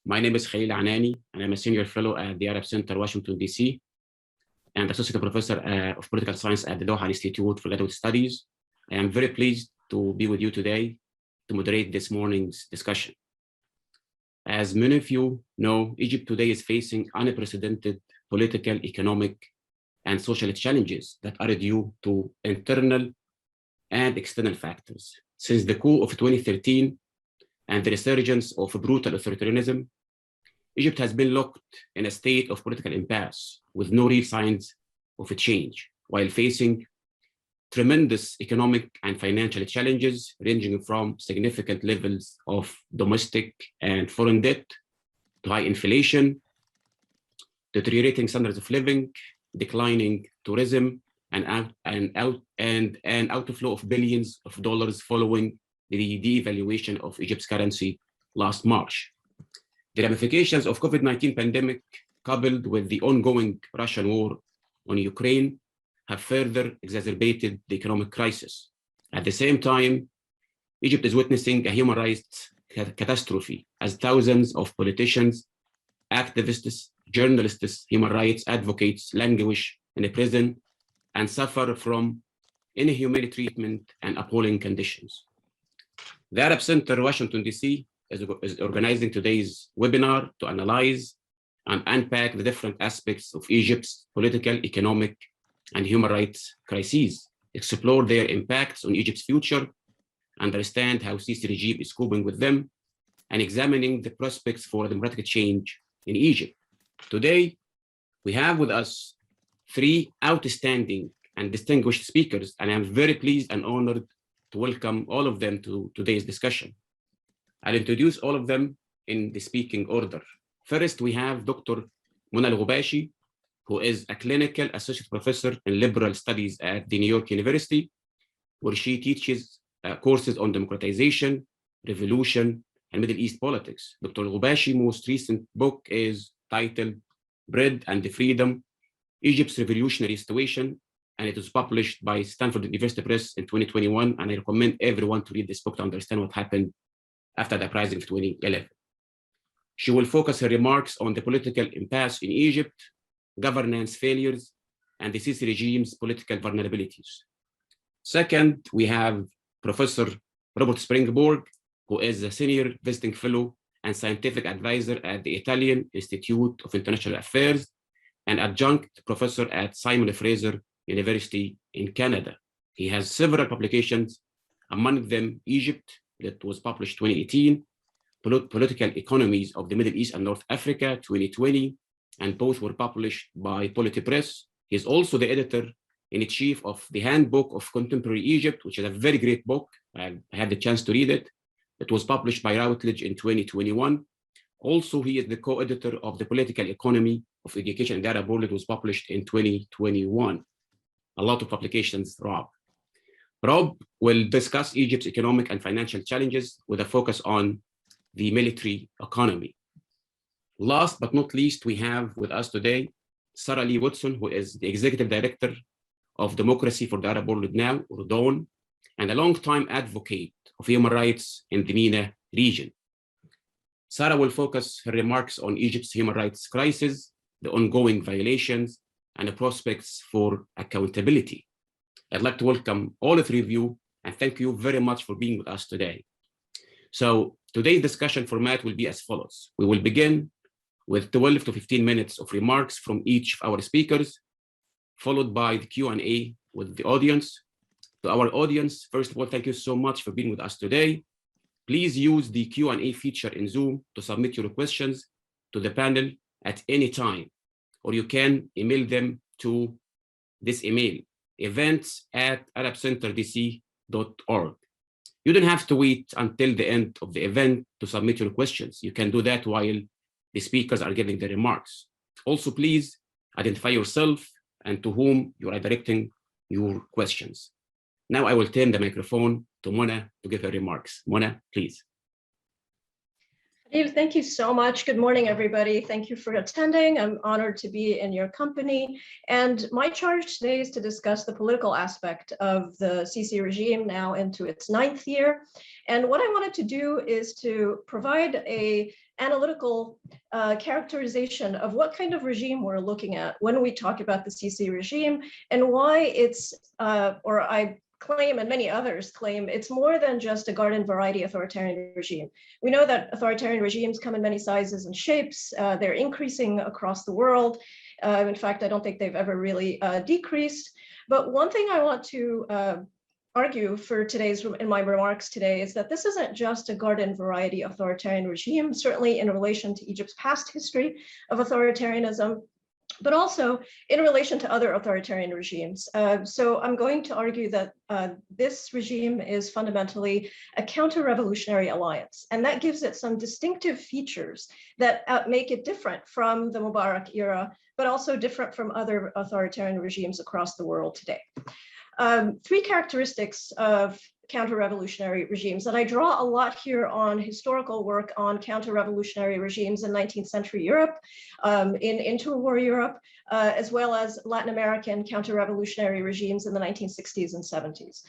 My name is Khalil al-Anani, and I'm a senior fellow at the Arab Center, Washington, D.C., and associate professor of political science at the Doha Institute for Graduate Studies. I am very pleased to be with you today to moderate this morning's discussion. As many of you know, Egypt today is facing unprecedented political, economic, and social challenges that are due to internal and external factors. Since the coup of 2013 and the resurgence of brutal authoritarianism, Egypt has been locked in a state of political impasse with no real signs of a change, while facing tremendous economic and financial challenges ranging from significant levels of domestic and foreign debt to high inflation, deteriorating standards of living, declining tourism, and an outflow of billions of dollars following the devaluation of Egypt's currency last March. The ramifications of COVID-19 pandemic, coupled with the ongoing Russian war on Ukraine, have further exacerbated the economic crisis. At the same time, Egypt is witnessing a human rights catastrophe as thousands of politicians, activists, journalists, human rights advocates languish in a prison and suffer from inhumane treatment and appalling conditions. The Arab Center, Washington, D.C. is organizing today's webinar to analyze and unpack the different aspects of Egypt's political, economic, and human rights crises, explore their impacts on Egypt's future, understand how Sisi regime is coping with them, and examining the prospects for democratic change in Egypt. Today, we have with us three outstanding and distinguished speakers, and I'm very pleased and honored to welcome all of them to today's discussion. I'll introduce all of them in the speaking order. First, we have Dr. El-Ghobashy, who is a clinical associate professor in liberal studies at the New York University, where she teaches courses on democratization, revolution, and Middle East politics. Dr. El-Ghobashy's most recent book is titled Bread and the Freedom, Egypt's Revolutionary Situation, and it was published by Stanford University Press in 2021, and I recommend everyone to read this book to understand what happened after the uprising of 2011. She will focus her remarks on the political impasse in Egypt, governance failures, and the Sisi regime's political vulnerabilities. Second, we have Professor Robert Springborg, who is a senior visiting fellow and scientific advisor at the Italian Institute of International Affairs and adjunct professor at Simon Fraser University in Canada. He has several publications, among them Egypt, that was published 2018, Political Economies of the Middle East and North Africa, 2020, and both were published by Polity Press. He is also the editor-in-chief of the Handbook of Contemporary Egypt, which is a very great book. I had the chance to read it. It was published by Routledge in 2021. Also, he is the co-editor of the Political Economy of Education in the Arab World. It was published in 2021. A lot of publications, Rob. Rob will discuss Egypt's economic and financial challenges with a focus on the military economy. Last but not least, we have with us today Sarah Lee Whitson, who is the Executive Director of Democracy for the Arab World Now, or DAWN, and a longtime advocate of human rights in the MENA region. Sarah will focus her remarks on Egypt's human rights crisis, the ongoing violations, and the prospects for accountability. I'd like to welcome all three of you and thank you very much for being with us today. So today's discussion format will be as follows. We will begin with 12 to 15 minutes of remarks from each of our speakers, followed by the Q&A with the audience. To our audience, first of all, thank you so much for being with us today. Please use the Q&A feature in Zoom to submit your questions to the panel at any time, or you can email them to this email, events@arabcenterdc.org. You don't have to wait until the end of the event to submit your questions. You can do that while the speakers are giving their remarks. Also, please identify yourself and to whom you are directing your questions. Now I will turn the microphone to Mona to give her remarks. Mona, please. Khalil, thank you so much. Good morning, everybody. Thank you for attending. I'm honored to be in your company. And my charge today is to discuss the political aspect of the Sisi regime now into its 9th year. And what I wanted to do is to provide a analytical characterization of what kind of regime we're looking at when we talk about the Sisi regime, and why it's, or I claim, and many others claim, it's more than just a garden variety authoritarian regime. We know that authoritarian regimes come in many sizes and shapes. They're increasing across the world. In fact, I don't think they've ever really decreased. But one thing I want to argue for in my remarks today is that this isn't just a garden variety authoritarian regime, certainly in relation to Egypt's past history of authoritarianism, but also in relation to other authoritarian regimes. So I'm going to argue that this regime is fundamentally a counter-revolutionary alliance, and that gives it some distinctive features that make it different from the Mubarak era, but also different from other authoritarian regimes across the world today. Three characteristics of counter-revolutionary regimes, and I draw a lot here on historical work on counter-revolutionary regimes in 19th century Europe, in interwar Europe, as well as Latin American counter-revolutionary regimes in the 1960s and 70s.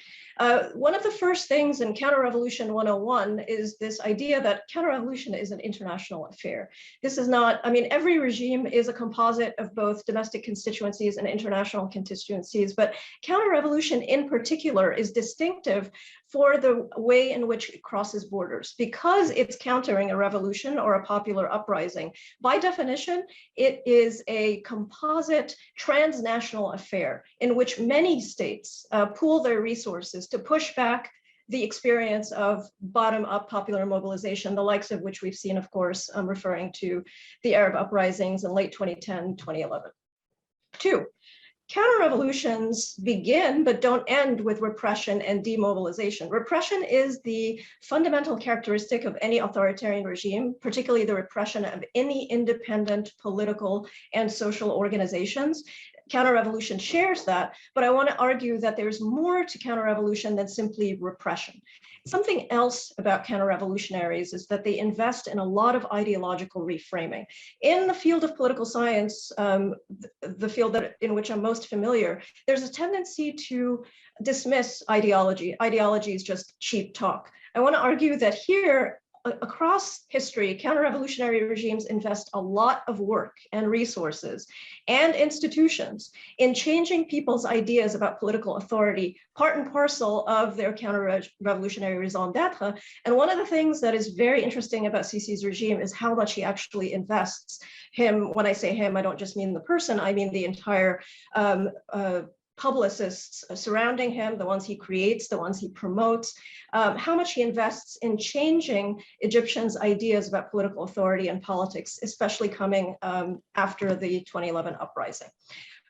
One of the first things in Counter-Revolution 101 is this idea that counter-revolution is an international affair. This is not, I mean, every regime is a composite of both domestic constituencies and international constituencies, but counter-revolution in particular is distinctive for the way in which it crosses borders. Because it's countering a revolution or a popular uprising, by definition, it is a composite transnational affair in which many states pool their resources to push back the experience of bottom-up popular mobilization, the likes of which we've seen, of course, referring to the Arab uprisings in late 2010, 2011. Two, counter-revolutions begin but don't end with repression and demobilization. Repression is the fundamental characteristic of any authoritarian regime, particularly the repression of any independent political and social organizations. Counter-revolution shares that, but I want to argue that there's more to counter-revolution than simply repression. Something else about counter-revolutionaries is that they invest in a lot of ideological reframing. In the field of political science, the field in which I'm most familiar, there's a tendency to dismiss ideology. Ideology is just cheap talk. I want to argue that here, across history, counter-revolutionary regimes invest a lot of work and resources and institutions in changing people's ideas about political authority, part and parcel of their counter-revolutionary raison d'etre. And one of the things that is very interesting about Sisi's regime is how much he actually invests. Him, when I say him, I don't just mean the person, I mean the entire publicists surrounding him, the ones he creates, the ones he promotes, how much he invests in changing Egyptians' ideas about political authority and politics, especially coming after the 2011 uprising.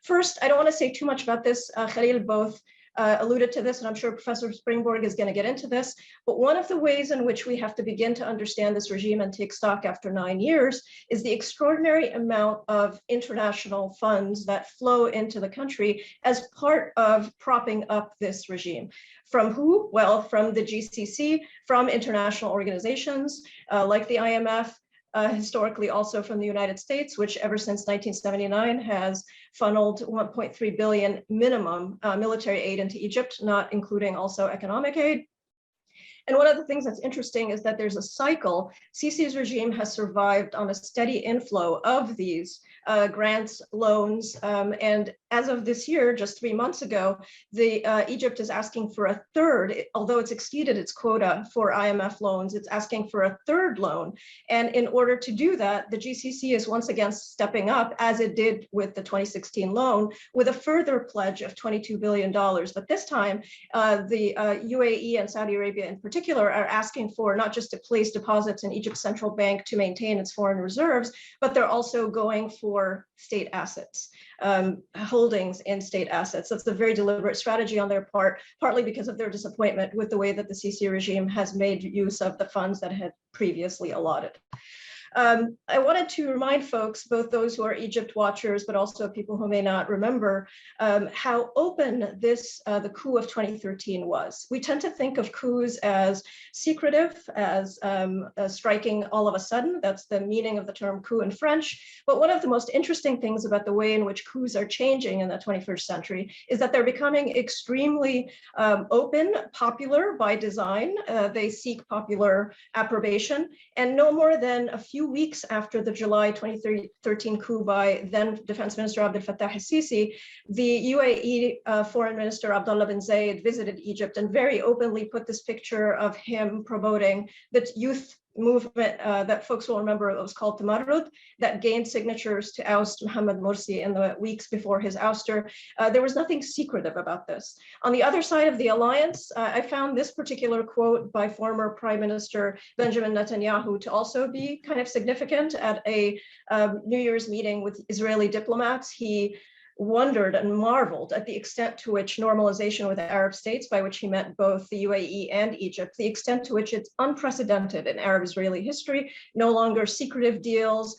First, I don't want to say too much about this. Khalil both alluded to this, and I'm sure Professor Springborg is going to get into this, but one of the ways in which we have to begin to understand this regime and take stock after 9 years is the extraordinary amount of international funds that flow into the country as part of propping up this regime. From who? Well, from the GCC, from international organizations like the IMF, historically also from the United States, which ever since 1979 has funneled 1.3 billion minimum military aid into Egypt, not including also economic aid. And one of the things that's interesting is that there's a cycle. Sisi's regime has survived on a steady inflow of these grants, loans, and as of this year, just 3 months ago, Egypt is asking for a third, although it's exceeded its quota for IMF loans, it's asking for a third loan. And in order to do that, the GCC is once again stepping up, as it did with the 2016 loan, with a further pledge of $22 billion. But this time, the UAE and Saudi Arabia in particular are asking for not just to place deposits in Egypt's central bank to maintain its foreign reserves, but they're also going for state assets, holdings in state assets. That's a very deliberate strategy on their part, partly because of their disappointment with the way that the Sisi regime has made use of the funds that had previously allotted. I wanted to remind folks, both those who are Egypt watchers, but also people who may not remember, how open this, the coup of 2013 was. We tend to think of coups as secretive, as striking all of a sudden. That's the meaning of the term coup in French. But one of the most interesting things about the way in which coups are changing in the 21st century is that they're becoming extremely open, popular by design. They seek popular approbation, and no more than a few few weeks after the July 2013 coup by then Defense Minister Abdel Fattah al-Sisi, the UAE Foreign Minister Abdullah bin Zayed visited Egypt and very openly put this picture of him promoting the youth movement that folks will remember. It was called Tamarrud, that gained signatures to oust Mohammed Morsi in the weeks before his ouster. There was nothing secretive about this. On the other side of the alliance, I found this particular quote by former Prime Minister Benjamin Netanyahu to also be kind of significant. At a New Year's meeting with Israeli diplomats, he wondered and marveled at the extent to which normalization with Arab states, by which he meant both the UAE and Egypt, the extent to which it's unprecedented in Arab-Israeli history, no longer secretive deals,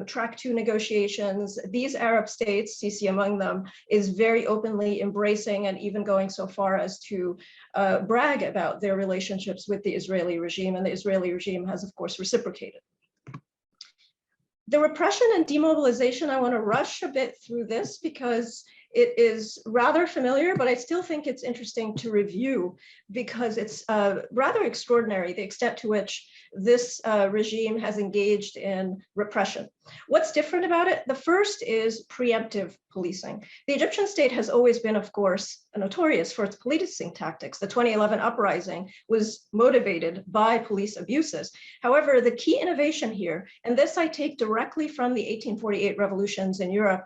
track 2 negotiations. These Arab states, Sisi among them, is very openly embracing and even going so far as to brag about their relationships with the Israeli regime, and the Israeli regime has, of course, reciprocated. The repression and demobilization, I want to rush a bit through this because it is rather familiar, but I still think it's interesting to review because it's rather extraordinary, the extent to which this regime has engaged in repression. What's different about it? The first is preemptive policing. The Egyptian state has always been, of course, notorious for its policing tactics. The 2011 uprising was motivated by police abuses. However, the key innovation here, and this I take directly from the 1848 revolutions in Europe,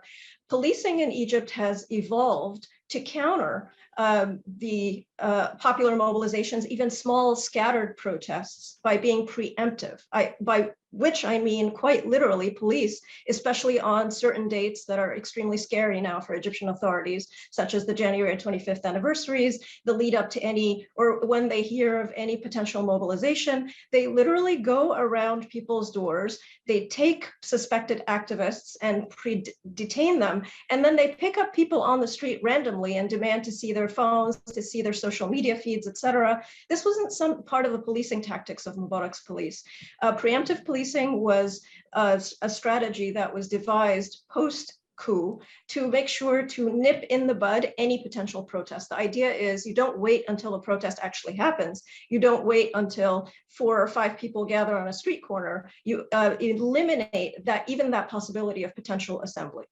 policing in Egypt has evolved to counter the popular mobilizations, even small scattered protests, by being preemptive, by which I mean quite literally police, especially on certain dates that are extremely scary now for Egyptian authorities, such as the January 25th anniversaries, the lead up to any, or when they hear of any potential mobilization, they literally go around people's doors, they take suspected activists and detain them, and then they pick up people on the street randomly and demand to see their phones, to see their social media feeds, etc. This wasn't some part of the policing tactics of Mubarak's police. Preemptive policing was a strategy that was devised post-coup to make sure to nip in the bud any potential protest. The idea is you don't wait until a protest actually happens. You don't wait until 4 or 5 people gather on a street corner. You eliminate that, even that possibility of potential assembly.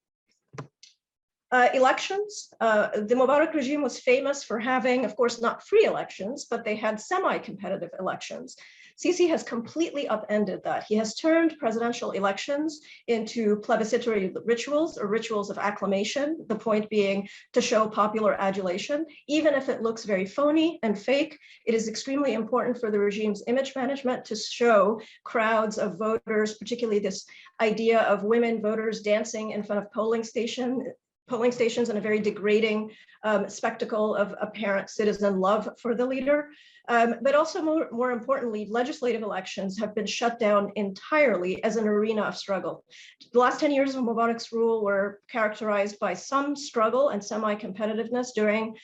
Elections. The Mubarak regime was famous for having, of course, not free elections, but they had semi-competitive elections. Sisi has completely upended that. He has turned presidential elections into plebiscitary rituals or rituals of acclamation, the point being to show popular adulation. Even if it looks very phony and fake, it is extremely important for the regime's image management to show crowds of voters, particularly this idea of women voters dancing in front of polling stations in a very degrading spectacle of apparent citizen love for the leader. But also more importantly, legislative elections have been shut down entirely as an arena of struggle. The last 10 years of Mubarak's rule were characterized by some struggle and semi-competitiveness during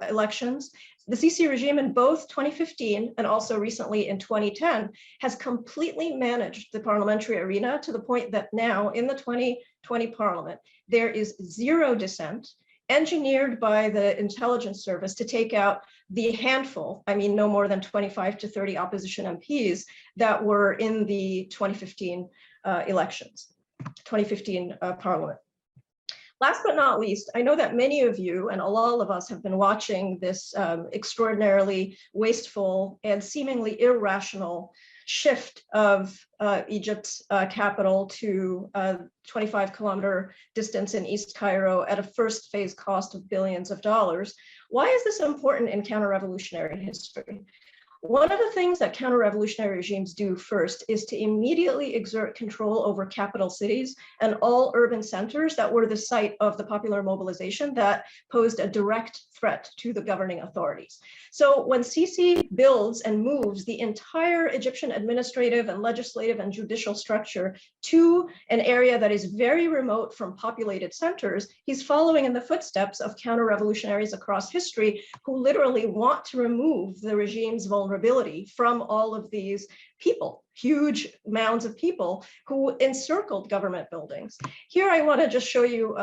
elections. The Sisi regime in both 2015 and also recently in 2010 has completely managed the parliamentary arena to the point that now in the 2020 parliament, there is zero dissent, engineered by the intelligence service to take out the handful, I mean, no more than 25 to 30 opposition MPs that were in the 2015 elections, 2015 parliament. Last but not least, I know that many of you and all of us have been watching this extraordinarily wasteful and seemingly irrational shift of Egypt's capital to a 25-kilometer distance in East Cairo at a first phase cost of billions of dollars. Why is this important in counter-revolutionary history? One of the things that counter-revolutionary regimes do first is to immediately exert control over capital cities and all urban centers that were the site of the popular mobilization that posed a direct threat to the governing authorities. So when Sisi builds and moves the entire Egyptian administrative and legislative and judicial structure to an area that is very remote from populated centers, he's following in the footsteps of counter-revolutionaries across history who literally want to remove the regime's vulnerability from all of these people, huge mounds of people who encircled government buildings. Here I want to just show you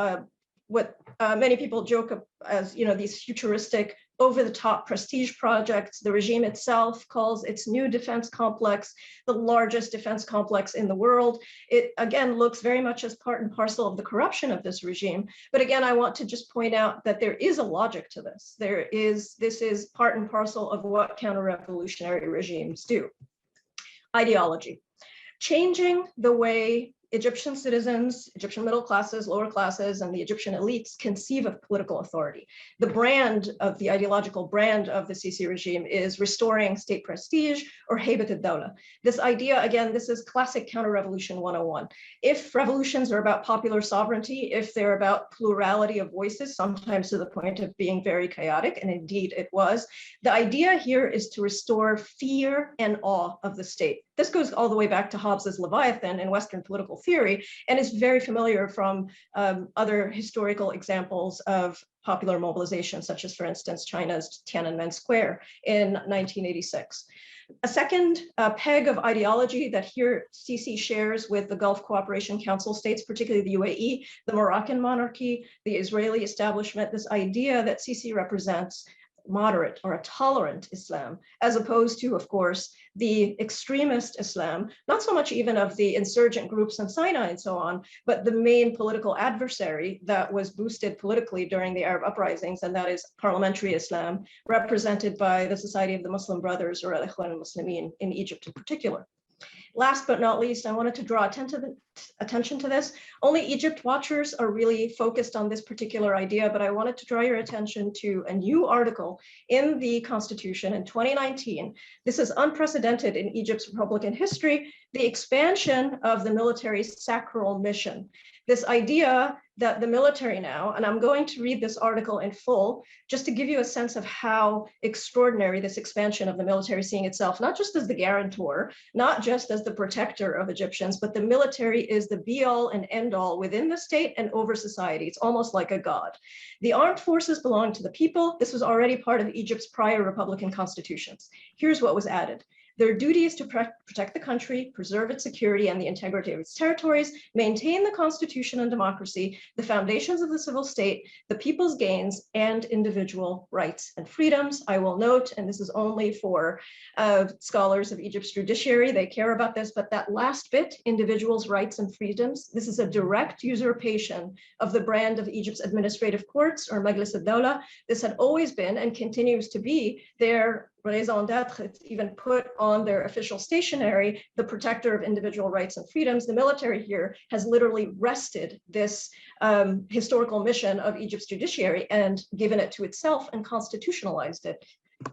what many people joke of as, these futuristic over-the-top prestige projects. The regime itself calls its new defense complex the largest defense complex in the world. It, again, looks very much as part and parcel of the corruption of this regime. But again, I want to just point out that there is a logic to this. This is part and parcel of what counter-revolutionary regimes do. Ideology. Changing the way Egyptian citizens, Egyptian middle classes, lower classes, and the Egyptian elites conceive of political authority. The brand of the ideological brand of the Sisi regime is restoring state prestige or Haybat al-Dawla. This idea, again, this is classic counter-revolution 101. If revolutions are about popular sovereignty, if they're about plurality of voices, sometimes to the point of being very chaotic, and indeed it was, the idea here is to restore fear and awe of the state. This goes all the way back to Hobbes's Leviathan in Western political theory, and is very familiar from other historical examples of popular mobilization, such as, for instance, China's Tiananmen Square in 1986. A second peg of ideology that here Sisi shares with the Gulf Cooperation Council states, particularly the UAE, the Moroccan monarchy, the Israeli establishment, this idea that Sisi represents moderate or a tolerant Islam, as opposed to, of course, the extremist Islam, not so much even of the insurgent groups in Sinai and so on, but the main political adversary that was boosted politically during the Arab uprisings, and that is parliamentary Islam, represented by the Society of the Muslim Brothers, or Al-Ikhwan al-Muslimin, in Egypt in particular. Last but not least, I wanted to draw attention to this. Only Egypt watchers are really focused on this particular idea, but I wanted to draw your attention to a new article in the Constitution in 2019. This is unprecedented in Egypt's Republican history, the expansion of the military's sacral mission. This idea that the military now, and I'm going to read this article in full, just to give you a sense of how extraordinary this expansion of the military seeing itself, not just as the guarantor, not just as the protector of Egyptians, but the military is the be all and end all within the state and over society. It's almost like a god. The armed forces belong to the people. This was already part of Egypt's prior Republican constitutions. Here's what was added. Their duty is to protect the country, preserve its security and the integrity of its territories, maintain the constitution and democracy, the foundations of the civil state, the people's gains, and individual rights and freedoms. I will note, and this is only for scholars of Egypt's judiciary, they care about this, but that last bit, individuals' rights and freedoms, this is a direct usurpation of the brand of Egypt's administrative courts, or Majlis al-Dawla. This had always been and continues to be their raison d'etre. It's even put on their official stationery, the protector of individual rights and freedoms. The military here has literally wrested this historical mission of Egypt's judiciary and given it to itself and constitutionalized it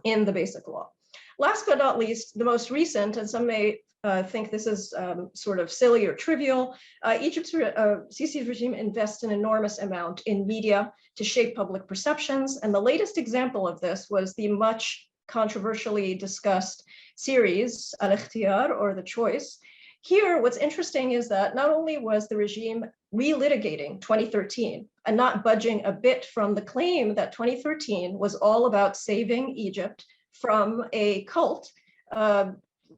in the basic law. Last but not least, the most recent, and some may think this is sort of silly or trivial, Egypt's Sisi's regime invests an enormous amount in media to shape public perceptions. And the latest example of this was the much controversially discussed series, Al-Ikhtiyar, or The Choice. Here, what's interesting is that not only was the regime relitigating 2013 and not budging a bit from the claim that 2013 was all about saving Egypt from a cult, the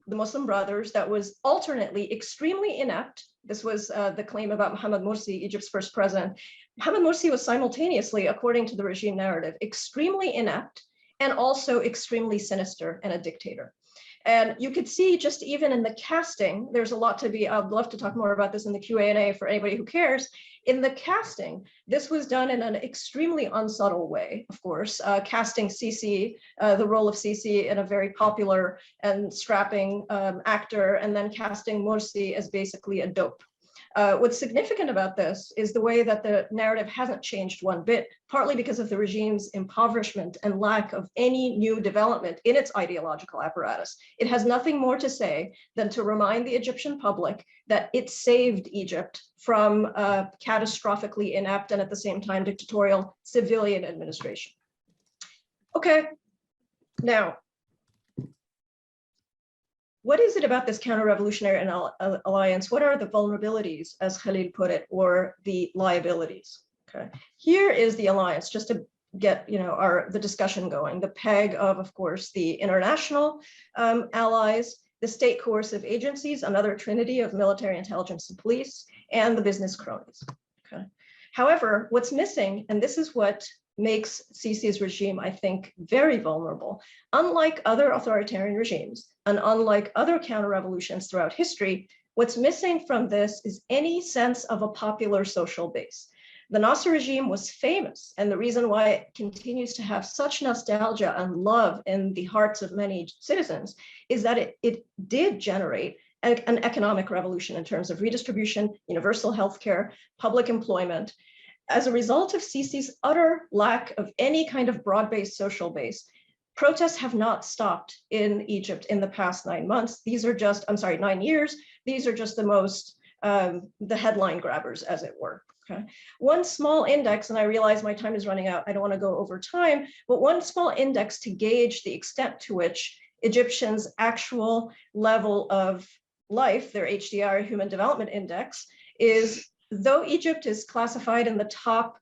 Muslim Brothers, that was alternately extremely inept. This was the claim about Mohamed Morsi, Egypt's first president. Mohamed Morsi was simultaneously, according to the regime narrative, extremely inept and also extremely sinister and a dictator. And you could see just even in the casting, there's a lot to be, I'd love to talk more about this in the Q&A for anybody who cares. In the casting, this was done in an extremely unsubtle way, of course, casting Sisi, the role of Sisi, in a very popular and strapping actor, and then casting Morsi as basically a dope. What's significant about this is the way that the narrative hasn't changed one bit, partly because of the regime's impoverishment and lack of any new development in its ideological apparatus. It has nothing more to say than to remind the Egyptian public that it saved Egypt from catastrophically inept and at the same time dictatorial civilian administration. Okay, now, what is it about this counter-revolutionary alliance? What are the vulnerabilities, as Khalil put it, or the liabilities? Okay, here is the alliance, just to get the discussion going. The peg of course, the international allies, the state coercive agencies, another trinity of military intelligence and police, and the business cronies. Okay. However, what's missing, and this is what makes Sisi's regime, I think, very vulnerable. Unlike other authoritarian regimes and unlike other counter-revolutions throughout history, what's missing from this is any sense of a popular social base. The Nasser regime was famous, and the reason why it continues to have such nostalgia and love in the hearts of many citizens is that it did generate an economic revolution in terms of redistribution, universal healthcare, public employment. As a result of Sisi's utter lack of any kind of broad-based social base, protests have not stopped in Egypt in the past 9 months. These are just, 9 years. These are just the most, the headline grabbers, as it were. Okay. One small index, and I realize my time is running out, I don't want to go over time, but one small index to gauge the extent to which Egyptians' actual level of life, their HDI, Human Development Index, is, though Egypt is classified in the top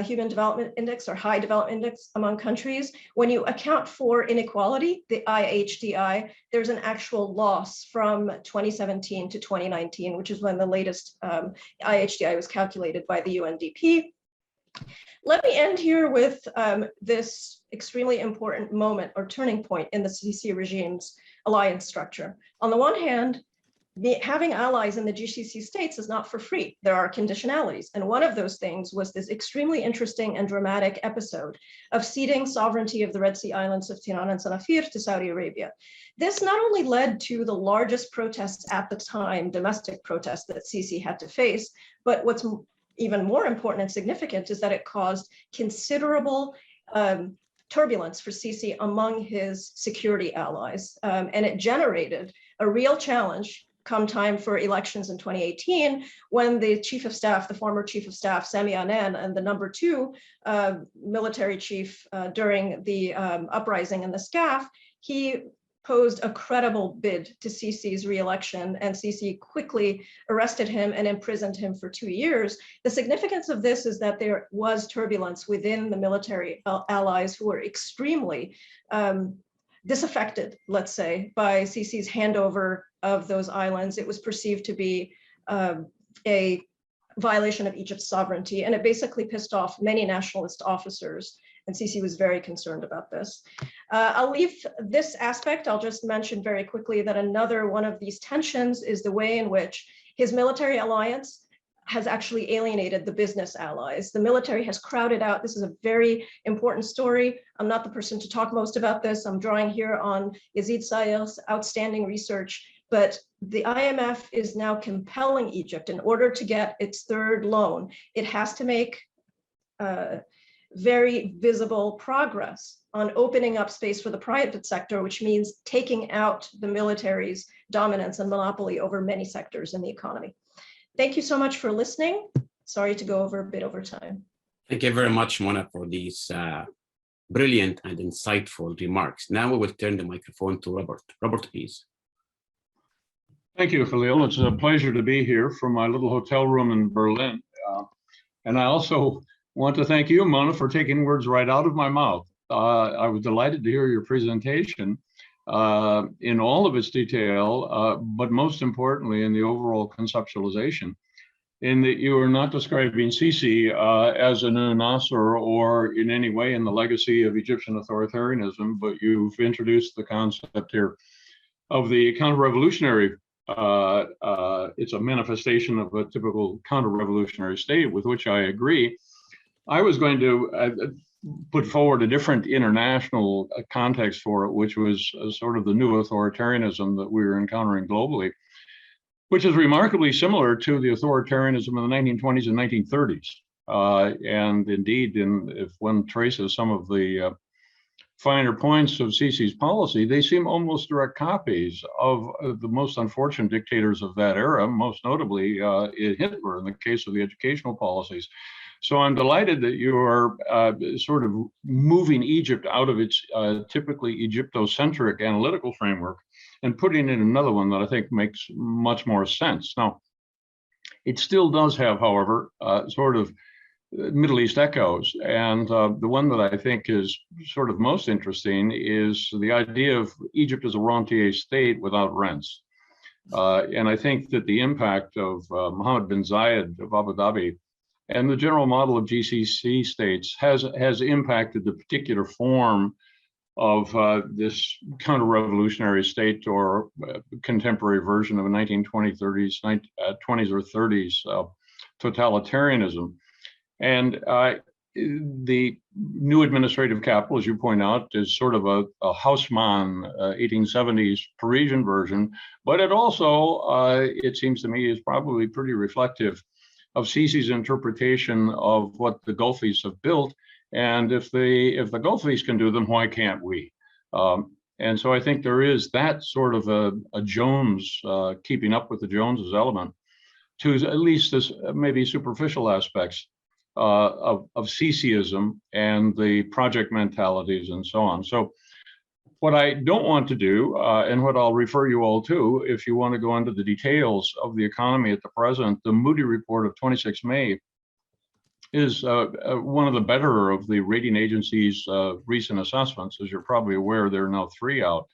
Human Development Index or High Development Index among countries, when you account for inequality, the IHDI, there's an actual loss from 2017 to 2019, which is when the latest IHDI was calculated by the UNDP. Let me end here with this extremely important moment or turning point in the Sisi regime's alliance structure. On the one hand, having allies in the GCC states is not for free. There are conditionalities. And one of those things was this extremely interesting and dramatic episode of ceding sovereignty of the Red Sea islands of Tiran and Sanafir to Saudi Arabia. This not only led to the largest protests at the time, domestic protests that Sisi had to face, but what's even more important and significant is that it caused considerable turbulence for Sisi among his security allies. And it generated a real challenge come time for elections in 2018, when the chief of staff, the former chief of staff, Sami Anan, and the number 2 military chief during the uprising in the SCAF, he posed a credible bid to Sisi's re-election, and Sisi quickly arrested him and imprisoned him for 2 years. The significance of this is that there was turbulence within the military allies who were extremely disaffected, let's say, by Sisi's handover of those islands. It was perceived to be a violation of Egypt's sovereignty, and it basically pissed off many nationalist officers, and Sisi was very concerned about this. I'll leave this aspect. I'll just mention very quickly that another one of these tensions is the way in which his military alliance has actually alienated the business allies. The military has crowded out. This is a very important story. I'm not the person to talk most about this. I'm drawing here on Yazid Sayel's outstanding research, but the IMF is now compelling Egypt, in order to get its third loan, it has to make very visible progress on opening up space for the private sector, which means taking out the military's dominance and monopoly over many sectors in the economy. Thank you so much for listening. Sorry to go over a bit over time. Thank you very much, Mona, for these brilliant and insightful remarks. Now we will turn the microphone to Robert. Robert, please. Thank you, Khalil. It's a pleasure to be here from my little hotel room in Berlin. And I also want to thank you, Mona, for taking words right out of my mouth. I was delighted to hear your presentation in all of its detail, but most importantly in the overall conceptualization, in that you are not describing Sisi as a new Nasser or in any way in the legacy of Egyptian authoritarianism, but you've introduced the concept here of the counter-revolutionary. It's a manifestation of a typical counter-revolutionary state, with which I agree. I was going to put forward a different international context for it, which was sort of the new authoritarianism that we were encountering globally, which is remarkably similar to the authoritarianism of the 1920s and 1930s. And indeed, if one traces some of the finer points of Sisi's policy, they seem almost direct copies of the most unfortunate dictators of that era, most notably Hitler in the case of the educational policies. So I'm delighted that you are sort of moving Egypt out of its typically Egyptocentric analytical framework and putting in another one that I think makes much more sense. Now, it still does have, however, sort of Middle East echoes. And the one that I think is sort of most interesting is the idea of Egypt as a rentier state without rents. And I think that the impact of Mohammed bin Zayed of Abu Dhabi And the general model of GCC states has impacted the particular form of this counter-revolutionary state or contemporary version of a 1920s, 20s or 30s totalitarianism. And the new administrative capital, as you point out, is sort of a Haussmann 1870s Parisian version, but it also, it seems to me, is probably pretty reflective of Sisi's interpretation of what the Gulfies have built. And if the Gulfies can do them, why can't we? And so I think there is that sort of a Jones, keeping up with the Joneses element to at least this maybe superficial aspects of Sisiism and the project mentalities and so on. So what I don't want to do, and what I'll refer you all to, if you want to go into the details of the economy at the present, the Moody report of 26 May is one of the better of the rating agencies' recent assessments. As you're probably aware, there are now 3 out.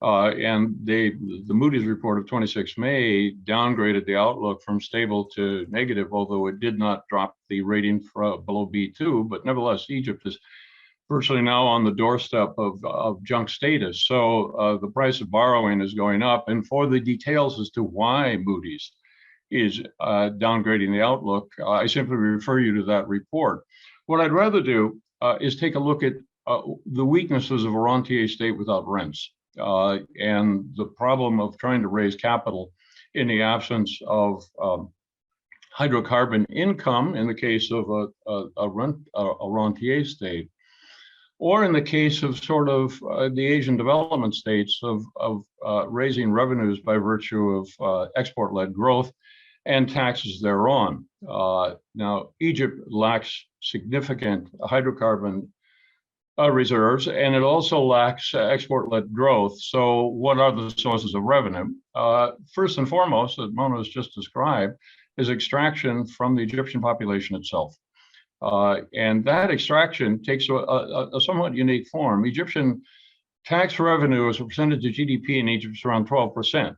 And the Moody's report of 26 May downgraded the outlook from stable to negative, although it did not drop the rating below B2. But nevertheless, Egypt is virtually now on the doorstep of junk status. So the price of borrowing is going up. And for the details as to why Moody's is downgrading the outlook, I simply refer you to that report. What I'd rather do is take a look at the weaknesses of a rentier state without rents and the problem of trying to raise capital in the absence of hydrocarbon income in the case of a rentier state, or in the case of sort of the Asian development states of raising revenues by virtue of export-led growth and taxes thereon. Now, Egypt lacks significant hydrocarbon reserves, and it also lacks export-led growth. So what are the sources of revenue? First and foremost, as Mona has just described, is extraction from the Egyptian population itself. And that extraction takes a somewhat unique form. Egyptian tax revenue as a percentage of GDP in Egypt is around 12%.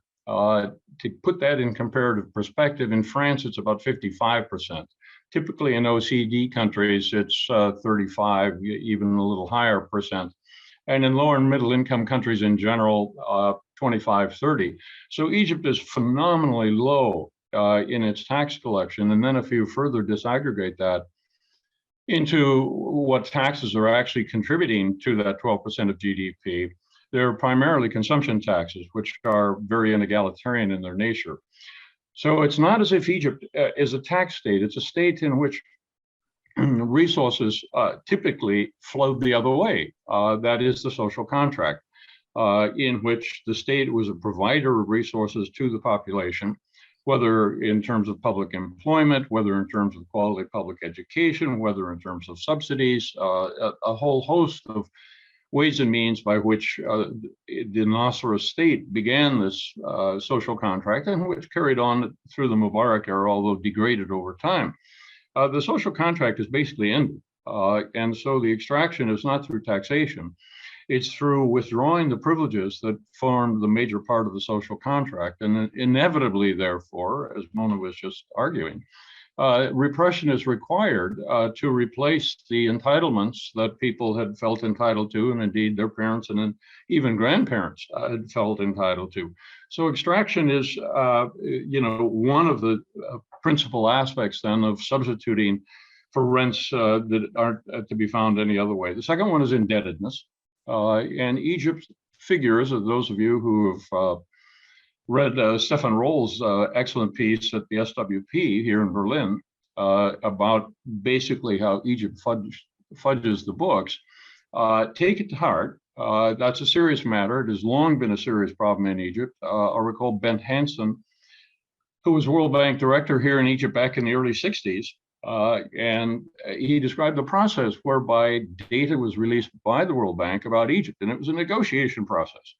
To put that in comparative perspective, in France, it's about 55%. Typically in OECD countries, it's 35, even a little higher percent. And in lower and middle income countries in general, 25, 30. So Egypt is phenomenally low in its tax collection. And then if you further disaggregate that into what taxes are actually contributing to that 12% of GDP, they're primarily consumption taxes, which are very inegalitarian in their nature. So it's not as if Egypt is a tax state. It's a state in which resources typically flow the other way. That is the social contract, in which the state was a provider of resources to the population, whether in terms of public employment, whether in terms of quality public education, whether in terms of subsidies, a whole host of ways and means by which the Nasser state began this social contract, and which carried on through the Mubarak era, although degraded over time. The social contract is basically ended. And so the extraction is not through taxation. It's through withdrawing the privileges that formed the major part of the social contract. And inevitably, therefore, as Mona was just arguing, repression is required to replace the entitlements that people had felt entitled to, and indeed their parents and then even grandparents had felt entitled to. So extraction is, one of the principal aspects then of substituting for rents that aren't to be found any other way. The second one is indebtedness. And Egypt figures, those of you who have read Stefan Roll's excellent piece at the SWP here in Berlin about basically how Egypt fudges the books, take it to heart. That's a serious matter. It has long been a serious problem in Egypt. I recall Bent Hansen, who was World Bank director here in Egypt back in the early 60s. And he described the process whereby data was released by the World Bank about Egypt, and it was a negotiation process.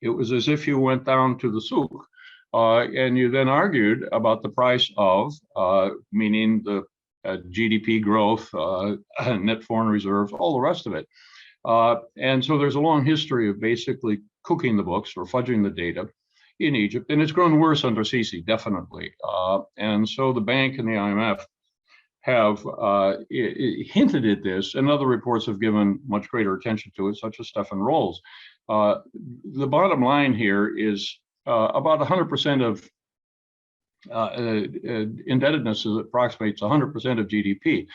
It was as if you went down to the souk and you then argued about the price of, meaning the GDP growth, net foreign reserves, all the rest of it. And so there's a long history of basically cooking the books or fudging the data in Egypt, and it's grown worse under Sisi, definitely. And so the bank and the IMF have hinted at this, and other reports have given much greater attention to it, such as Stefan Rolls. The bottom line here is about 100% of indebtedness approximates 100% of GDP.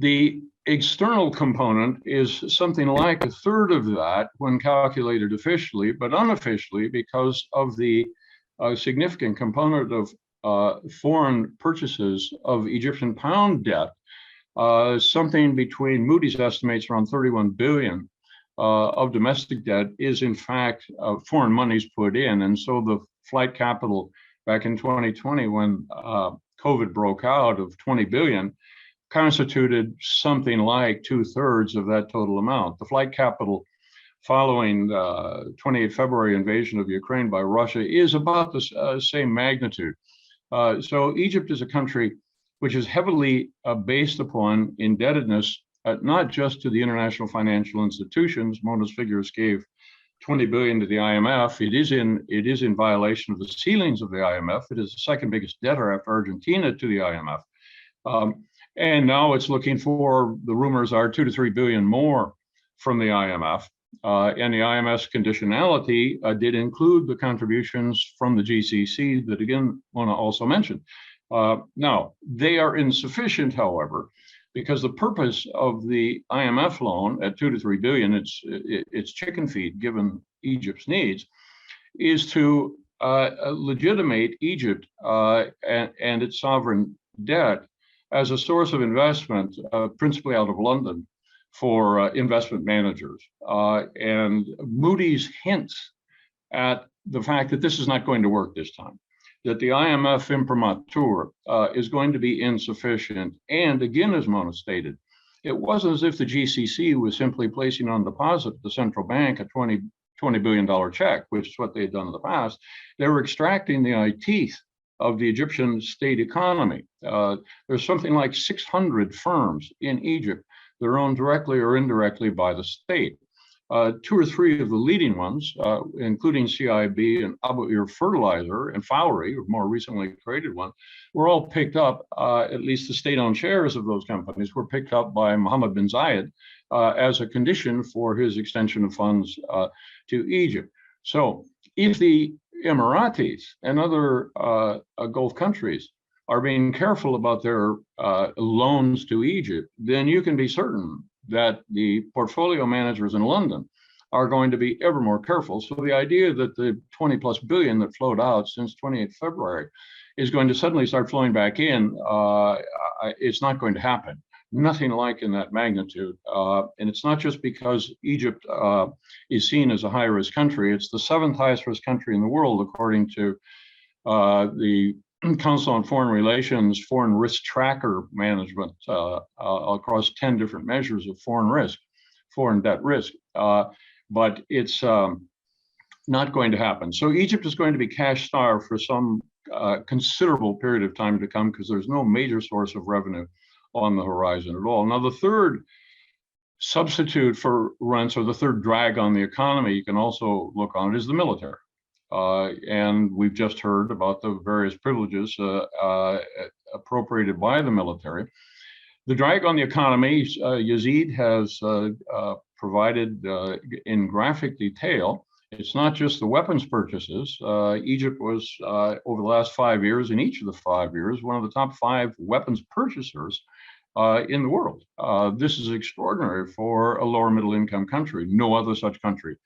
The external component is something like a third of that when calculated officially, but unofficially, because of the significant component of foreign purchases of Egyptian pound debt, something between Moody's estimates around 31 billion of domestic debt is in fact foreign monies put in. And so the flight capital back in 2020 when COVID broke out of 20 billion constituted something like 2/3 of that total amount. The flight capital following 28 February invasion of Ukraine by Russia is about the same magnitude. So Egypt is a country which is heavily based upon indebtedness, not just to the international financial institutions. Mona's figures gave 20 billion to the IMF. It is in violation of the ceilings of the IMF. It is the second biggest debtor after Argentina to the IMF. And now it's looking for, the rumors are 2 to 3 billion more from the IMF. And the IMF's conditionality did include the contributions from the GCC that, again, Mona also mentioned. Now, they are insufficient, however, because the purpose of the IMF loan at 2 to 3 billion, it's chicken feed given Egypt's needs, is to legitimate Egypt and its sovereign debt as a source of investment, principally out of London, for investment managers. And Moody's hints at the fact that this is not going to work this time, that the IMF imprimatur is going to be insufficient. And again, as Mona stated, it wasn't as if the GCC was simply placing on deposit at the central bank a $20 billion check, which is what they had done in the past. They were extracting the eye teeth of the Egyptian state economy. There's something like 600 firms in Egypt that are owned directly or indirectly by the state. 2 or 3 of the leading ones, including CIB and Abu Ir Fertilizer and Fowry, a more recently created one, were all picked up, at least the state-owned shares of those companies were picked up by Mohammed bin Zayed as a condition for his extension of funds to Egypt. So if the Emiratis and other Gulf countries are being careful about their loans to Egypt, then you can be certain that the portfolio managers in London are going to be ever more careful. So the idea that the 20+ billion that flowed out since 28 February is going to suddenly start flowing back in, it's not going to happen. Nothing like in that magnitude. And it's not just because Egypt is seen as a high-risk country. It's the 7th highest risk country in the world, according to the Council on Foreign Relations Foreign Risk Tracker Management across 10 different measures of foreign risk, foreign debt risk. But it's not going to happen. So Egypt is going to be cash starved for some considerable period of time to come because there's no major source of revenue on the horizon at all. Now, the third substitute for rents, or the third drag on the economy you can also look on, is the military. And we've just heard about the various privileges appropriated by the military. The drag on the economy, Yazid has provided in graphic detail. It's not just the weapons purchases. Egypt was, over the last 5 years, in each of the 5 years, one of the top 5 weapons purchasers in the world. This is extraordinary for a lower middle income country. No other such country,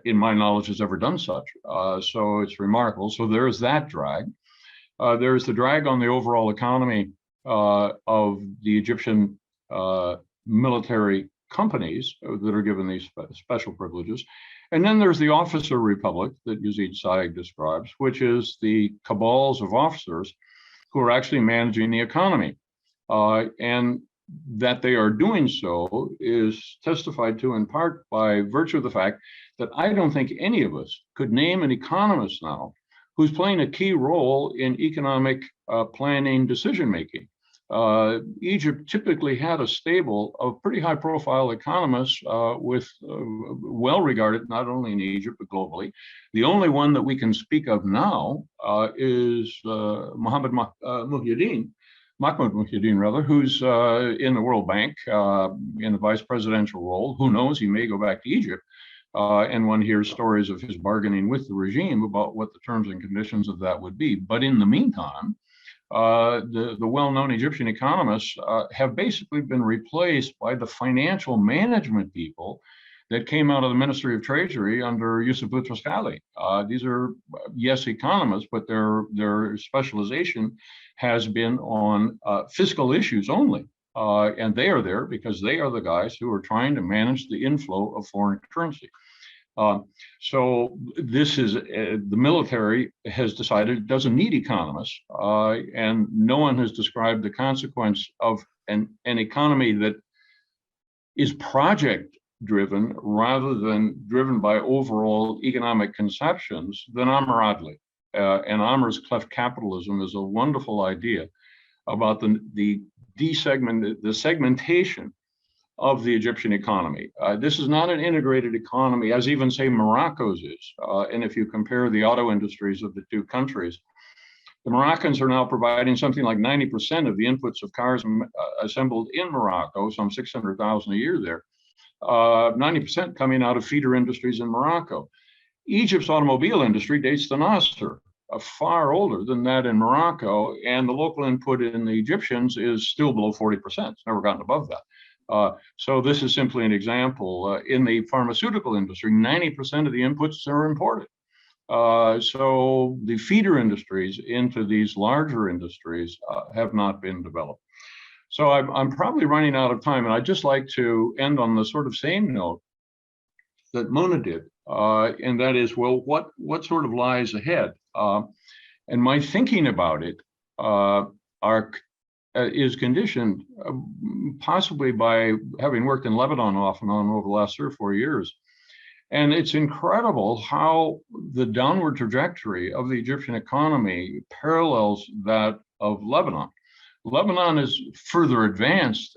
in my knowledge, has ever done such. So it's remarkable. So there's that drag. There's the drag on the overall economy of the Egyptian military companies that are given these special privileges. And then there's the officer republic that Yazid Saig describes, which is the cabals of officers who are actually managing the economy. And that they are doing so is testified to in part by virtue of the fact that I don't think any of us could name an economist now who's playing a key role in economic planning decision-making. Egypt typically had a stable of pretty high-profile economists with well-regarded, not only in Egypt, but globally. The only one that we can speak of now is Mohammed Muhyiddin, Mahmoud Muhyiddin, rather, who's in the World Bank in a vice presidential role. Who knows? He may go back to Egypt. And one hears stories of his bargaining with the regime about what the terms and conditions of that would be. But in the meantime, the well-known Egyptian economists have basically been replaced by the financial management people that came out of the Ministry of Treasury under Yusuf Boutros-Ghali. These are, yes, economists, but their specialization has been on fiscal issues only. And they are there because they are the guys who are trying to manage the inflow of foreign currency. So this is, the military has decided it doesn't need economists, and no one has described the consequence of an economy that is project driven rather than driven by overall economic conceptions than Amr Adli. And Amr's cleft capitalism is a wonderful idea about the segmentation of the Egyptian economy. This is not an integrated economy, as even say Morocco's is. And if you compare the auto industries of the two countries, the Moroccans are now providing something like 90% of the inputs of cars assembled in Morocco, some 600,000 a year there, 90% coming out of feeder industries in Morocco. Egypt's automobile industry dates to Nasser, far older than that in Morocco, and the local input in the Egyptians is still below 40%. It's never gotten above that. So this is simply an example. In the pharmaceutical industry, 90% of the inputs are imported. So the feeder industries into these larger industries have not been developed. So I'm probably running out of time, and I'd just like to end on the sort of same note that Mona did, and that is, well, what sort of lies ahead? And my thinking about it is conditioned possibly by having worked in Lebanon off and on over the last 3 or 4 years. And it's incredible how the downward trajectory of the Egyptian economy parallels that of Lebanon. Lebanon is further advanced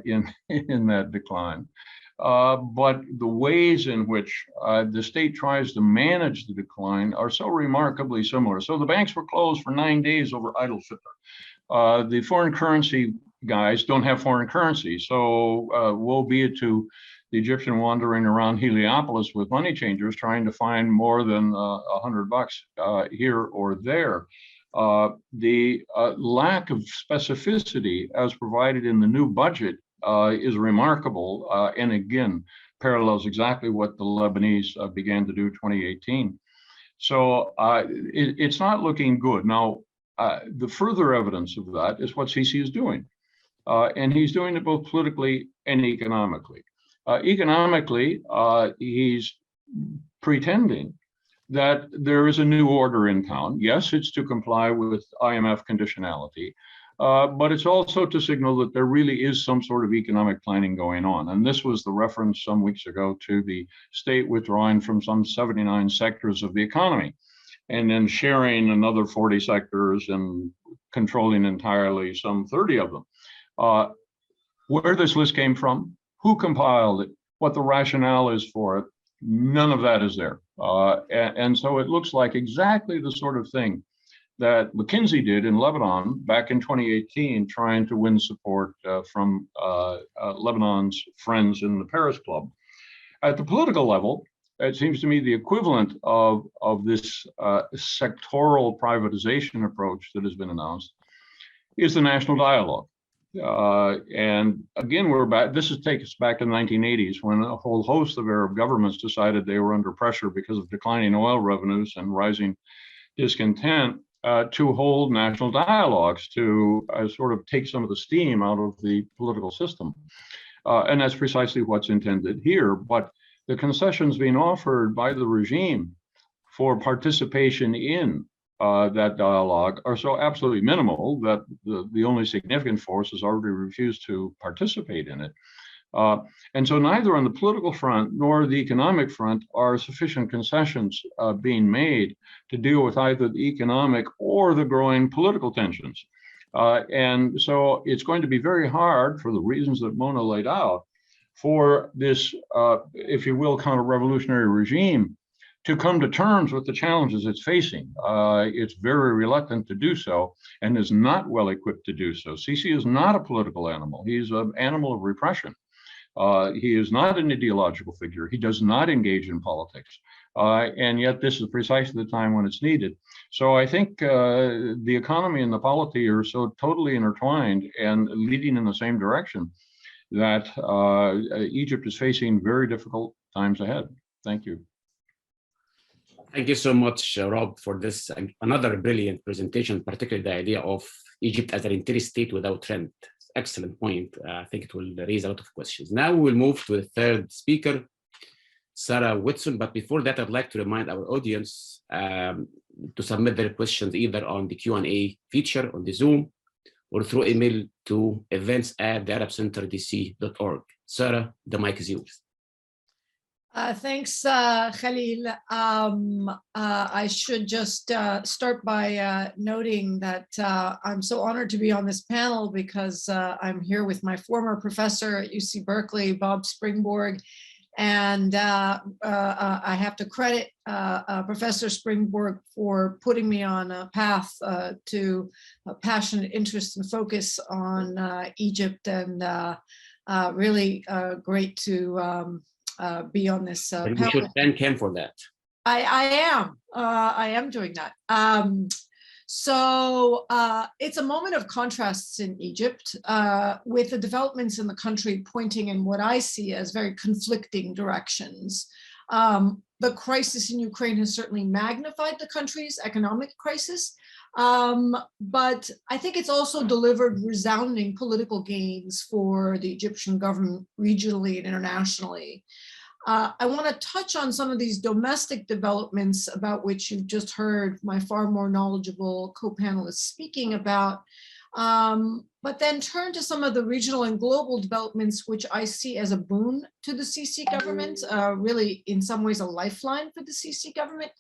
in that decline, but the ways in which the state tries to manage the decline are so remarkably similar. So the banks were closed for 9 days over Idul Fitr. The foreign currency guys don't have foreign currency, so woe be it to the Egyptian wandering around Heliopolis with money changers trying to find more than $100 here or there. The lack of specificity as provided in the new budget is remarkable, and again, parallels exactly what the Lebanese began to do 2018. So it's not looking good. Now, the further evidence of that is what Sisi is doing. And he's doing it both politically and economically. Economically, he's pretending that there is a new order in town. Yes, it's to comply with IMF conditionality, but it's also to signal that there really is some sort of economic planning going on. And this was the reference some weeks ago to the state withdrawing from some 79 sectors of the economy and then sharing another 40 sectors and controlling entirely some 30 of them. Where this list came from, who compiled it, what the rationale is for it, none of that is there. And so it looks like exactly the sort of thing that McKinsey did in Lebanon back in 2018, trying to win support from Lebanon's friends in the Paris Club. At the political level, it seems to me the equivalent of this sectoral privatization approach that has been announced is the national dialogue. And again, we're back. This takes us back to the 1980s when a whole host of Arab governments decided they were under pressure because of declining oil revenues and rising discontent to hold national dialogues to sort of take some of the steam out of the political system. And that's precisely what's intended here. But the concessions being offered by the regime for participation in that dialogue are so absolutely minimal that the only significant force has already refused to participate in it. And so neither on the political front nor the economic front are sufficient concessions being made to deal with either the economic or the growing political tensions. And so it's going to be very hard, for the reasons that Mona laid out, for this, if you will, counter-revolutionary regime to come to terms with the challenges it's facing. It's very reluctant to do so and is not well equipped to do so. Sisi is not a political animal. He's an animal of repression. He is not an ideological figure. He does not engage in politics. And yet this is precisely the time when it's needed. So I think the economy and the polity are so totally intertwined and leading in the same direction that Egypt is facing very difficult times ahead. Thank you. Thank you so much, Rob, for this another brilliant presentation, particularly the idea of Egypt as an inter-state without rent. Excellent point. I think it will raise a lot of questions. Now we will move to the third speaker, Sarah Whitson. But before that, I'd like to remind our audience to submit their questions either on the Q&A feature on the Zoom or through email to events@thearabcenterdc.org. Sarah, the mic is yours. Thanks, Khalil. I should just start by noting that I'm so honored to be on this panel because I'm here with my former professor at UC Berkeley, Bob Springborg, and I have to credit Professor Springborg for putting me on a path to a passionate interest and focus on Egypt, and really great to be on this We panel. should thank him for that. I am doing that. So it's a moment of contrasts in Egypt, with the developments in the country pointing in what I see as very conflicting directions. The crisis in Ukraine has certainly magnified the country's economic crisis, but I think it's also delivered resounding political gains for the Egyptian government regionally and internationally. I want to touch on some of these domestic developments about which you've just heard my far more knowledgeable co-panelists speaking about, but then turn to some of the regional and global developments which I see as a boon to the Sisi government, really in some ways a lifeline for the Sisi government,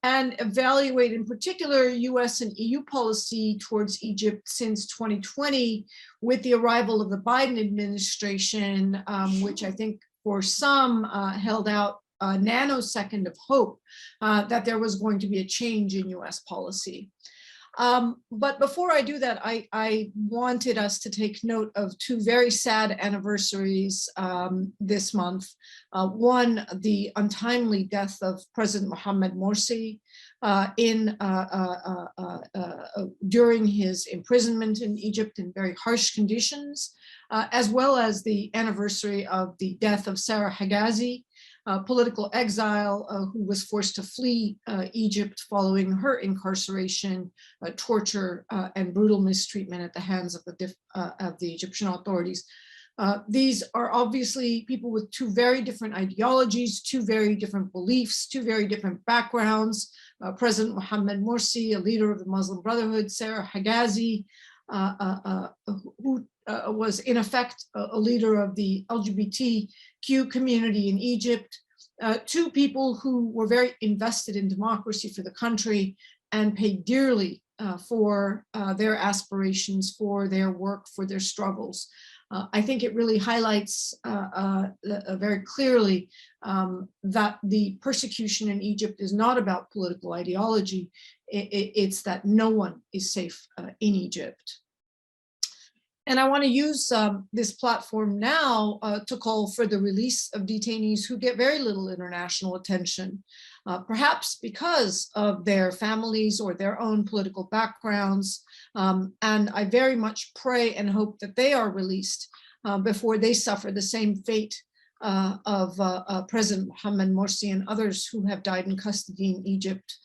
and evaluate in particular US and EU policy towards Egypt since 2020 with the arrival of the Biden administration, which I think for some held out a nanosecond of hope that there was going to be a change in US policy. But before I do that, I wanted us to take note of two very sad anniversaries this month. One, the untimely death of President Mohamed Morsi during his imprisonment in Egypt in very harsh conditions, as well as the anniversary of the death of Sarah Hagazi, political exile who was forced to flee Egypt following her incarceration, torture, and brutal mistreatment at the hands of the Egyptian authorities. These are obviously people with two very different ideologies, two very different beliefs, two very different backgrounds. President Mohamed Morsi, a leader of the Muslim Brotherhood, Sarah Hagazi, who was in effect a leader of the LGBTQ community in Egypt, two people who were very invested in democracy for the country and paid dearly for their aspirations, for their work, for their struggles. I think it really highlights very clearly that the persecution in Egypt is not about political ideology. It's that no one is safe in Egypt. And I want to use this platform now to call for the release of detainees who get very little international attention, perhaps because of their families or their own political backgrounds. And I very much pray and hope that they are released before they suffer the same fate of President Mohamed Morsi and others who have died in custody in Egypt.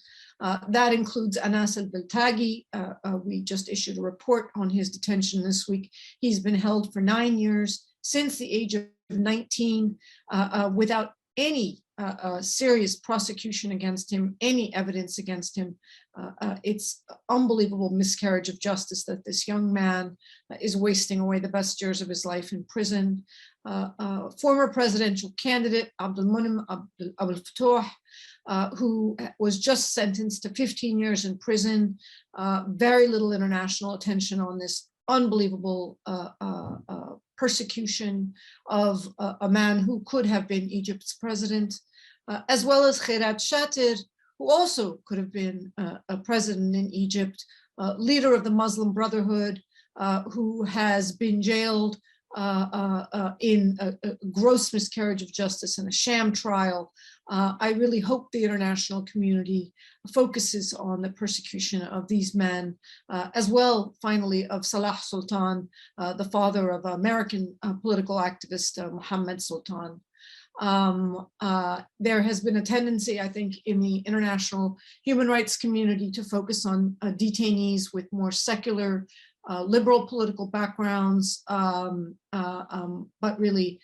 That includes Anas al-Baltagi. We just issued a report on his detention this week. He's been held for 9 years since the age of 19 without any serious prosecution against him, any evidence against him. It's unbelievable miscarriage of justice that this young man is wasting away the best years of his life in prison. Former presidential candidate Abdelmunim Abdel Fattah, who was just sentenced to 15 years in prison. Very little international attention on this unbelievable persecution of a man who could have been Egypt's president. as well as Khairat Shatir, who also could have been a president in Egypt, leader of the Muslim Brotherhood, who has been jailed in a gross miscarriage of justice and a sham trial. I really hope the international community focuses on the persecution of these men, as well, finally, of Salah Sultan, the father of American political activist Mohammed Sultan. There has been a tendency, I think, in the international human rights community to focus on detainees with more secular, liberal political backgrounds, but really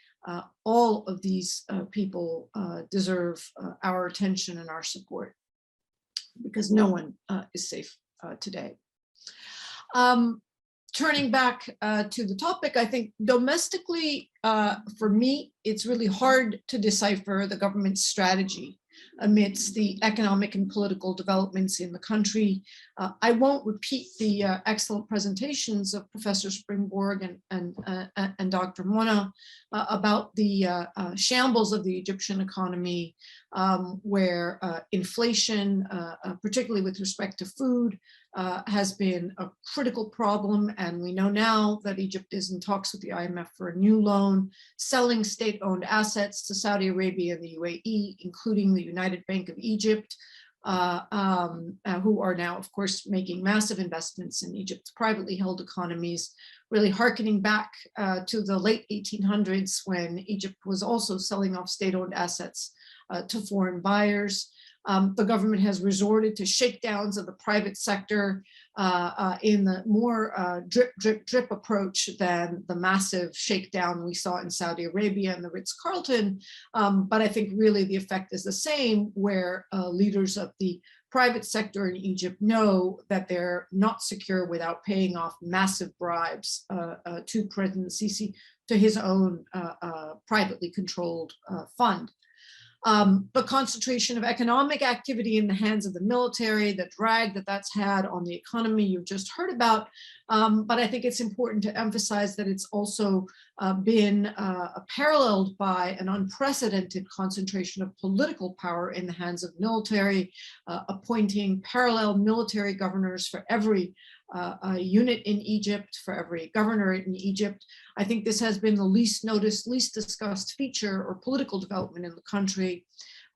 all of these people deserve our attention and our support, because no one is safe today. Turning back to the topic, I think domestically, for me, it's really hard to decipher the government's strategy amidst the economic and political developments in the country. I won't repeat the excellent presentations of Professor Springborg and Dr. Mona about the shambles of the Egyptian economy, where inflation, particularly with respect to food, has been a critical problem. And we know now that Egypt is in talks with the IMF for a new loan, selling state-owned assets to Saudi Arabia and the UAE, including the United Bank of Egypt, who are now, of course, making massive investments in Egypt's privately held economies, really hearkening back to the late 1800s, when Egypt was also selling off state-owned assets to foreign buyers. The government has resorted to shakedowns of the private sector in the more drip, drip, drip approach than the massive shakedown we saw in Saudi Arabia and the Ritz-Carlton. But I think really the effect is the same, where leaders of the private sector in Egypt know that they're not secure without paying off massive bribes to President Sisi, to his own privately controlled fund. The concentration of economic activity in the hands of the military, the drag that that's had on the economy you've just heard about. But I think it's important to emphasize that it's also been paralleled by an unprecedented concentration of political power in the hands of military, appointing parallel military governors for every unit in Egypt, for every governor in Egypt. I think this has been the least noticed, least discussed feature or political development in the country.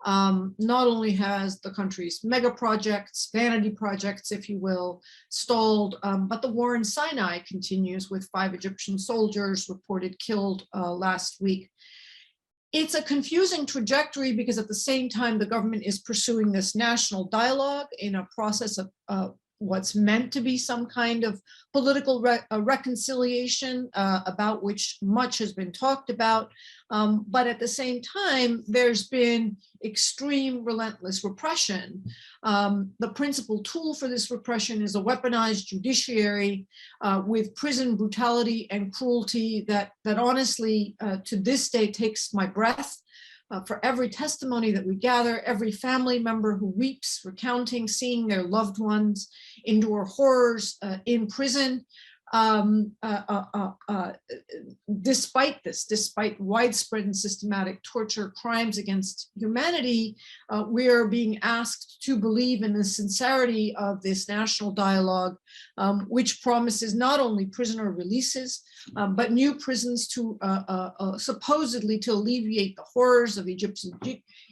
Not only has the country's mega projects, vanity projects, if you will, stalled, but the war in Sinai continues, with 5 Egyptian soldiers reported killed last week. It's a confusing trajectory, because at the same time, the government is pursuing this national dialogue in a process of what's meant to be some kind of political reconciliation, about which much has been talked about. But at the same time, there's been extreme, relentless repression. The principal tool for this repression is a weaponized judiciary with prison brutality and cruelty that honestly, to this day, takes my breath. For every testimony that we gather, every family member who weeps, recounting seeing their loved ones endure horrors in prison. Despite this, despite widespread and systematic torture, crimes against humanity, we are being asked to believe in the sincerity of this national dialogue, which promises not only prisoner releases, but new prisons to supposedly to alleviate the horrors of Egypt's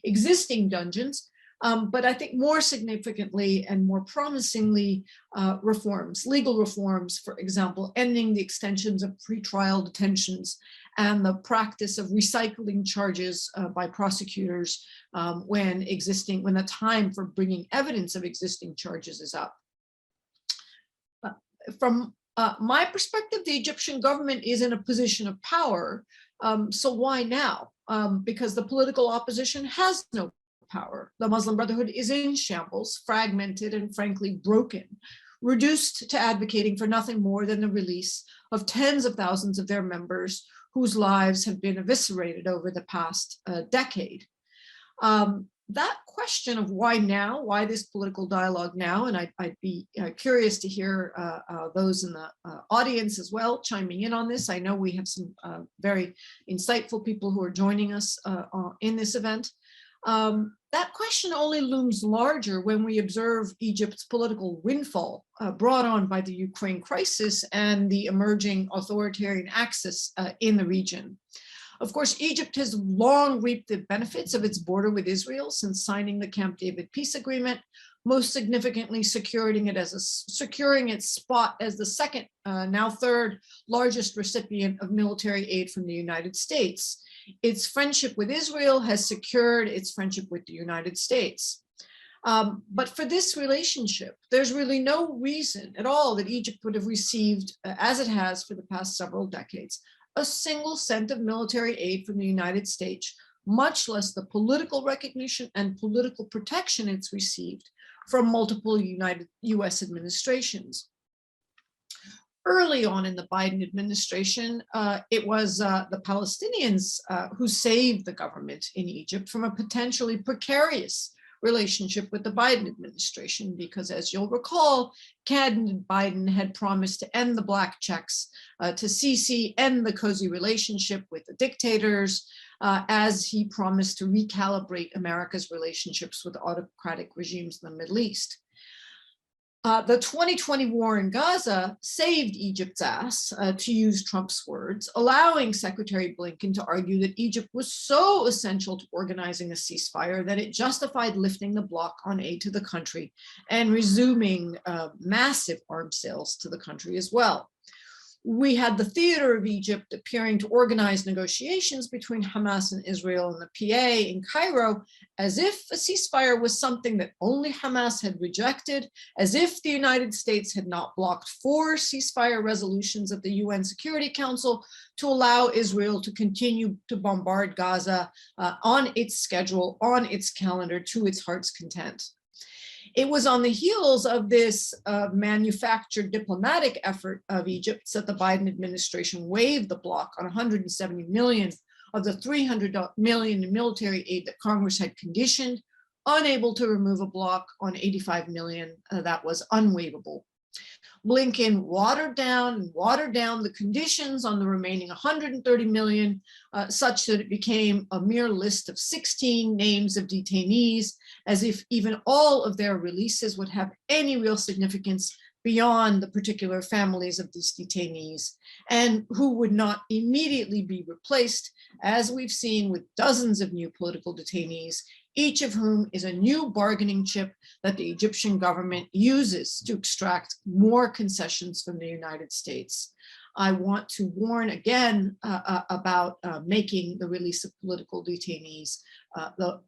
existing dungeons. But I think more significantly and more promisingly, reforms, legal reforms, for example, ending the extensions of pretrial detentions and the practice of recycling charges by prosecutors when the time for bringing evidence of existing charges is up. From my perspective, the Egyptian government is in a position of power. So why now? Because the political opposition has no power. The Muslim Brotherhood is in shambles, fragmented and frankly broken, reduced to advocating for nothing more than the release of tens of thousands of their members whose lives have been eviscerated over the past decade. That question of why now, why this political dialogue now, and I'd be curious to hear those in the audience as well chiming in on this. I know we have some very insightful people who are joining us in this event. That question only looms larger when we observe Egypt's political windfall brought on by the Ukraine crisis and the emerging authoritarian axis in the region. Of course, Egypt has long reaped the benefits of its border with Israel since signing the Camp David peace agreement, most significantly securing its spot as the second, now third largest recipient of military aid from the United States. Its friendship with Israel has secured its friendship with the United States. But for this relationship, there's really no reason at all that Egypt would have received, as it has for the past several decades, a single cent of military aid from the United States, much less the political recognition and political protection it's received from multiple US administrations. Early on in the Biden administration, it was the Palestinians who saved the government in Egypt from a potentially precarious relationship with the Biden administration, because as you'll recall, candidate Biden had promised to end the black checks to Sisi, end the cozy relationship with the dictators, as he promised to recalibrate America's relationships with autocratic regimes in the Middle East. The 2020 war in Gaza saved Egypt's ass, to use Trump's words, allowing Secretary Blinken to argue that Egypt was so essential to organizing a ceasefire that it justified lifting the block on aid to the country and resuming massive arms sales to the country as well. We had the theater of Egypt appearing to organize negotiations between Hamas and Israel and the PA in Cairo, as if a ceasefire was something that only Hamas had rejected, as if the United States had not blocked 4 ceasefire resolutions at the UN Security Council to allow Israel to continue to bombard Gaza on its schedule, on its calendar, to its heart's content. It was on the heels of this manufactured diplomatic effort of Egypt that the Biden administration waived the block on 170 million of the 300 million in military aid that Congress had conditioned, unable to remove a block on 85 million that was unwaivable. Blinken watered down the conditions on the remaining 130 million, such that it became a mere list of 16 names of detainees, as if even all of their releases would have any real significance beyond the particular families of these detainees, and who would not immediately be replaced, as we've seen with dozens of new political detainees, each of whom is a new bargaining chip that the Egyptian government uses to extract more concessions from the United States. I want to warn again about making the release of political detainees the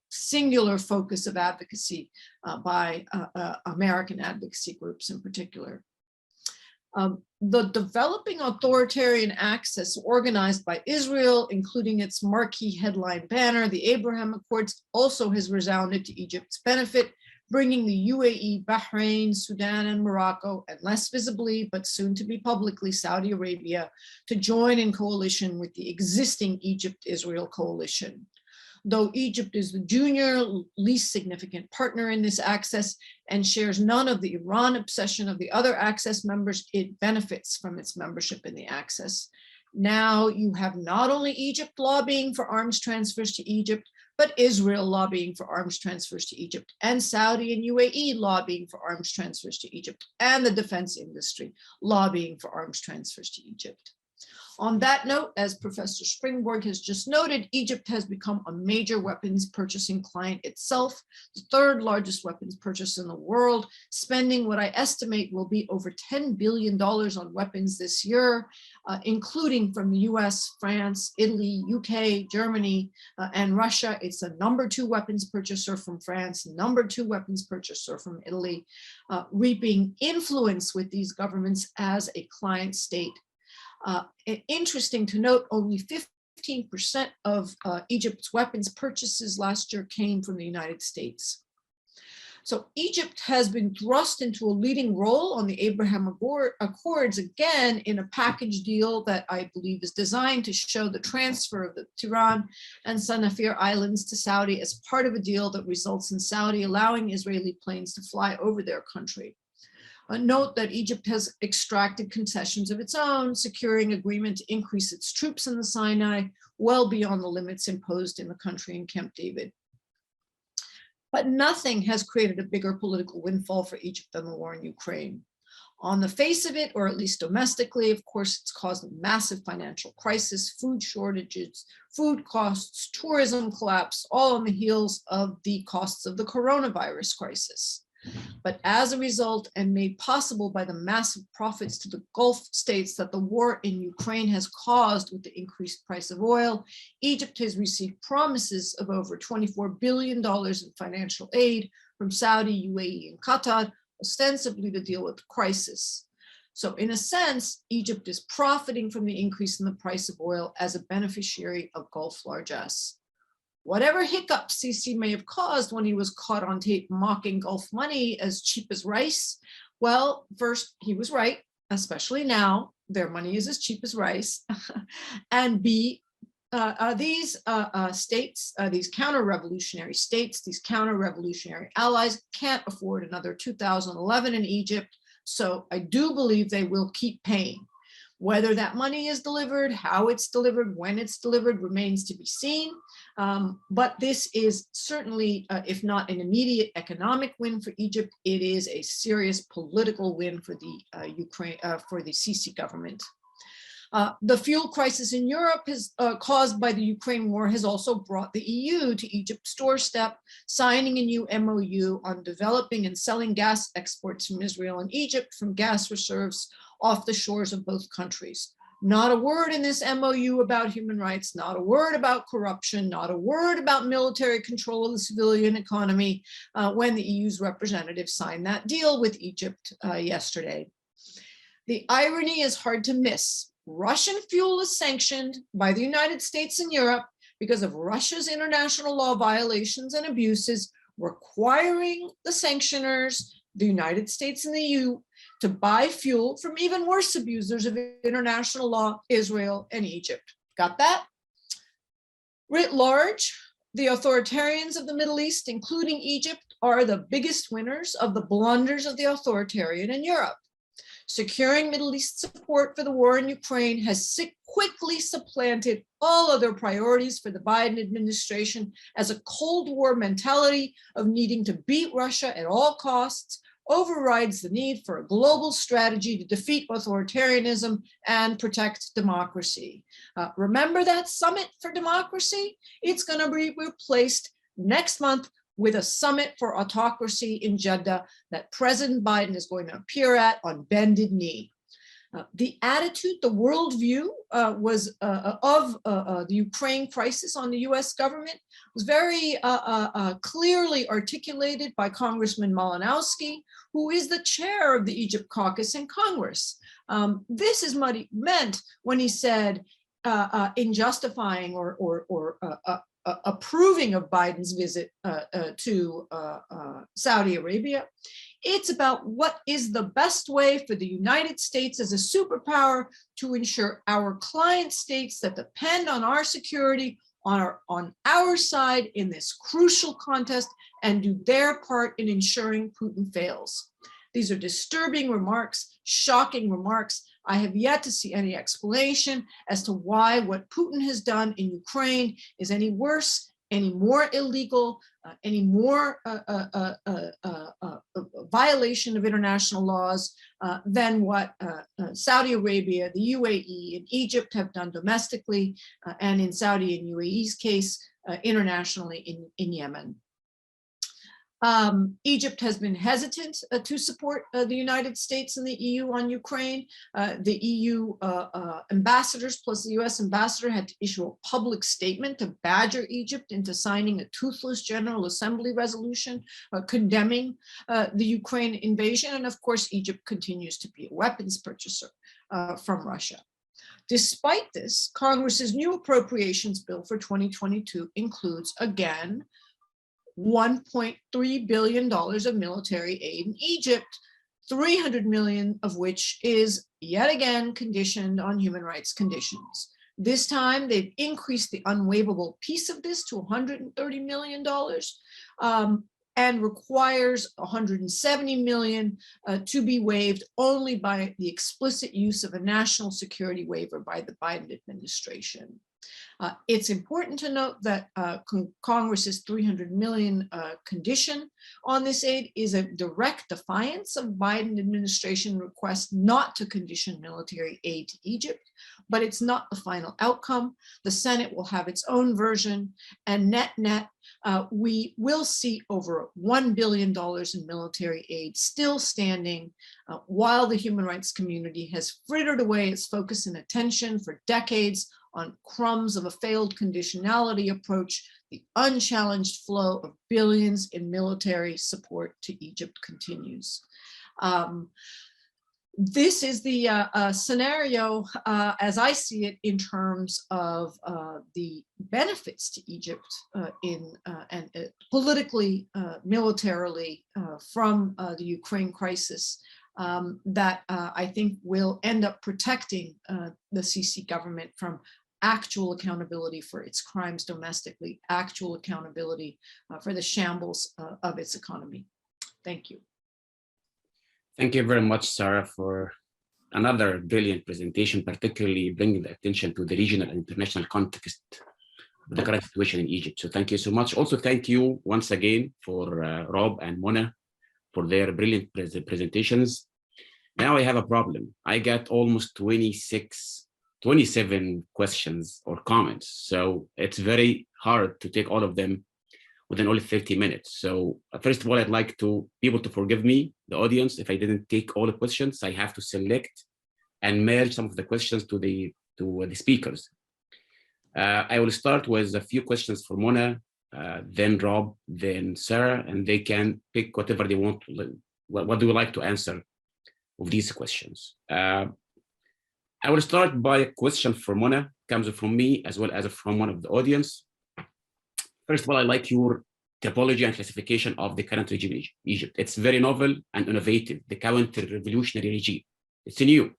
singular focus of advocacy by American advocacy groups in particular. The developing authoritarian axis organized by Israel, including its marquee headline banner, the Abraham Accords, also has resounded to Egypt's benefit, bringing the UAE, Bahrain, Sudan, and Morocco, and less visibly, but soon to be publicly, Saudi Arabia, to join in coalition with the existing Egypt-Israel coalition. Though Egypt is the junior, least significant partner in this axis and shares none of the Iran obsession of the other axis members, it benefits from its membership in the axis. Now you have not only Egypt lobbying for arms transfers to Egypt, but Israel lobbying for arms transfers to Egypt, and Saudi and UAE lobbying for arms transfers to Egypt, and the defense industry lobbying for arms transfers to Egypt. On that note, as Professor Springborg has just noted, Egypt has become a major weapons purchasing client itself, the 3rd largest weapons purchaser in the world, spending what I estimate will be over $10 billion on weapons this year, including from the US, France, Italy, UK, Germany, and Russia. It's the #2 weapons purchaser from France, #2 weapons purchaser from Italy, reaping influence with these governments as a client state. Interesting to note, only 15% of Egypt's weapons purchases last year came from the United States. So Egypt has been thrust into a leading role on the Abraham Accords, again, in a package deal that I believe is designed to show the transfer of the Tiran and Sanafir Islands to Saudi as part of a deal that results in Saudi allowing Israeli planes to fly over their country. Note that Egypt has extracted concessions of its own, securing agreement to increase its troops in the Sinai, well beyond the limits imposed in the country in Camp David. But nothing has created a bigger political windfall for Egypt than the war in Ukraine. On the face of it, or at least domestically, of course, it's caused a massive financial crisis, food shortages, food costs, tourism collapse, all on the heels of the costs of the coronavirus crisis. But as a result, and made possible by the massive profits to the Gulf states that the war in Ukraine has caused with the increased price of oil, Egypt has received promises of over $24 billion in financial aid from Saudi, UAE, and Qatar, ostensibly to deal with the crisis. So in a sense, Egypt is profiting from the increase in the price of oil as a beneficiary of Gulf largesse. Whatever hiccups Sisi may have caused when he was caught on tape mocking Gulf money as cheap as rice, well, first, he was right, especially now, their money is as cheap as rice. And B, these states, these counter-revolutionary states, these counter-revolutionary allies can't afford another 2011 in Egypt. So I do believe they will keep paying. Whether that money is delivered, how it's delivered, when it's delivered remains to be seen. But this is certainly, if not an immediate economic win for Egypt, it is a serious political win for the for the Sisi government. The fuel crisis in Europe is caused by the Ukraine war has also brought the EU to Egypt's doorstep, signing a new MOU on developing and selling gas exports from Israel and Egypt from gas reserves off the shores of both countries. Not a word in this MOU about human rights, not a word about corruption, not a word about military control of the civilian economy when the EU's representative signed that deal with Egypt yesterday. The irony is hard to miss. Russian fuel is sanctioned by the United States and Europe because of Russia's international law violations and abuses, requiring the sanctioners, the United States and the EU, to buy fuel from even worse abusers of international law, Israel and Egypt. Got that? Writ large, the authoritarians of the Middle East, including Egypt, are the biggest winners of the blunders of the authoritarian in Europe. Securing Middle East support for the war in Ukraine has quickly supplanted all other priorities for the Biden administration as a Cold War mentality of needing to beat Russia at all costs overrides the need for a global strategy to defeat authoritarianism and protect democracy. Remember that summit for democracy? It's going to be replaced next month with a summit for autocracy in Jeddah that President Biden is going to appear at on bended knee. The attitude, the worldview was of the Ukraine crisis on the US government was very clearly articulated by Congressman Malinowski, who is the chair of the Egypt caucus in Congress. This is what he meant when he said in justifying or approving of Biden's visit to Saudi Arabia. It's about what is the best way for the United States as a superpower to ensure our client states that depend on our security on our side in this crucial contest and do their part in ensuring Putin fails. These are disturbing remarks, shocking remarks. I have yet to see any explanation as to why what Putin has done in Ukraine is any worse, any more illegal, any more violation of international laws than what Saudi Arabia, the UAE, and Egypt have done domestically, and in Saudi and UAE's case, internationally in Yemen. Egypt has been hesitant to support the United States and the EU on Ukraine. The EU ambassadors plus the US ambassador had to issue a public statement to badger Egypt into signing a toothless General Assembly resolution condemning the Ukraine invasion. And of course, Egypt continues to be a weapons purchaser from Russia. Despite this, Congress's new appropriations bill for 2022 includes, again, $1.3 billion of military aid in Egypt, 300 million of which is yet again conditioned on human rights conditions. This time they've increased the unwaivable piece of this to $130 million and requires 170 million to be waived only by the explicit use of a national security waiver by the Biden administration. It's important to note that Congress's $300 million condition on this aid is a direct defiance of Biden administration request not to condition military aid to Egypt, but it's not the final outcome. The Senate will have its own version, and net, we will see over $1 billion in military aid still standing while the human rights community has frittered away its focus and attention for decades on crumbs of a failed conditionality approach. The unchallenged flow of billions in military support to Egypt continues. This is the scenario, as I see it, in terms of the benefits to Egypt and politically, militarily from the Ukraine crisis that I think will end up protecting the Sisi government from actual accountability for its crimes domestically, actual accountability for the shambles of its economy. Thank you. Thank you very much, Sarah, for another brilliant presentation, particularly bringing the attention to the regional and international context of the current situation in Egypt. So thank you so much. Also, thank you once again for Rob and Mona for their brilliant presentations. Now I have a problem. I got almost 27 questions or comments. So it's very hard to take all of them within only 30 minutes. So first of all, I'd like to people to forgive me, the audience, if I didn't take all the questions. I have to select and merge some of the questions to the speakers. I will start with a few questions for Mona, then Rob, then Sarah, and they can pick whatever they want. What do you like to answer of these questions? I will start by a question for Mona, comes from me as well as from one of the audience. First of all, I like your typology and classification of the current regime in Egypt. It's very novel and innovative, the counter-revolutionary regime. It's new,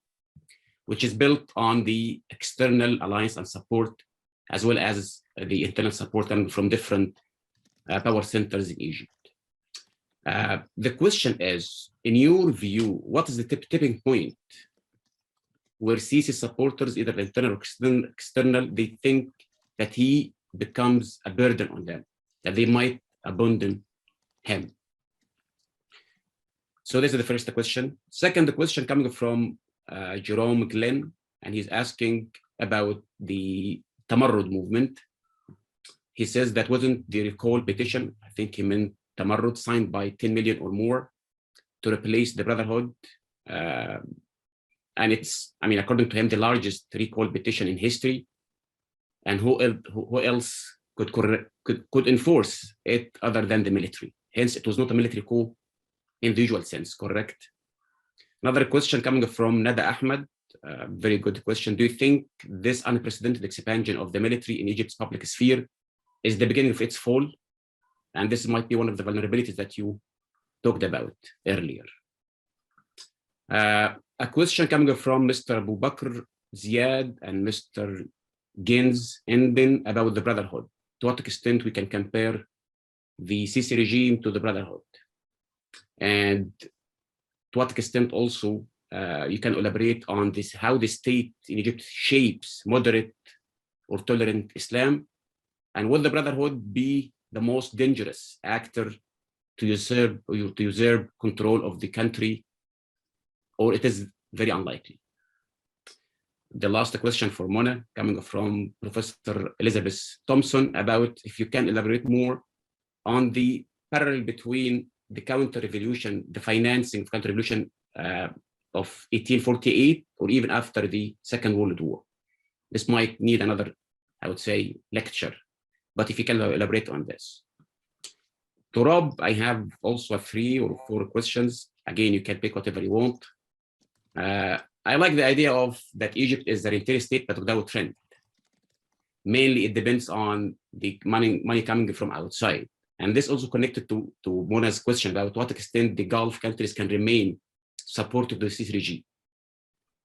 which is built on the external alliance and support, as well as the internal support from different power centers in Egypt. The question is, in your view, what is the tipping point where Sisi supporters, either internal or external, they think that he becomes a burden on them, that they might abandon him? So this is the first question. Second question coming from Jerome Glenn, and he's asking about the Tamarrud movement. He says that wasn't the recall petition, I think he meant Tamarrud, signed by 10 million or more to replace the Brotherhood. And it's, I mean, according to him, the largest recall petition in history. And who else could enforce it other than the military? Hence, it was not a military coup in the usual sense, correct? Another question coming from Nada Ahmed, very good question. Do you think this unprecedented expansion of the military in Egypt's public sphere is the beginning of its fall? And this might be one of the vulnerabilities that you talked about earlier. A question coming from Mr. Abu Bakr Ziad and Mr. Gins Endin about the Brotherhood. To what extent we can compare the Sisi regime to the Brotherhood? And to what extent also you can elaborate on this, how the state in Egypt shapes moderate or tolerant Islam, and will the Brotherhood be the most dangerous actor to usurp control of the country, or it is very unlikely? The last question for Mona, coming from Professor Elizabeth Thompson, about if you can elaborate more on the parallel between the counter-revolution, the financing of counter-revolution of 1848, or even after the Second World War. This might need another, I would say, lecture, but if you can elaborate on this. To Rob, I have also 3 or 4 questions. Again, you can pick whatever you want. I like the idea of that Egypt is a rentier state, but without trend. Mainly, it depends on the money coming from outside. And this also connected to Mona's question about what extent the Gulf countries can remain supportive of the Sisi regime.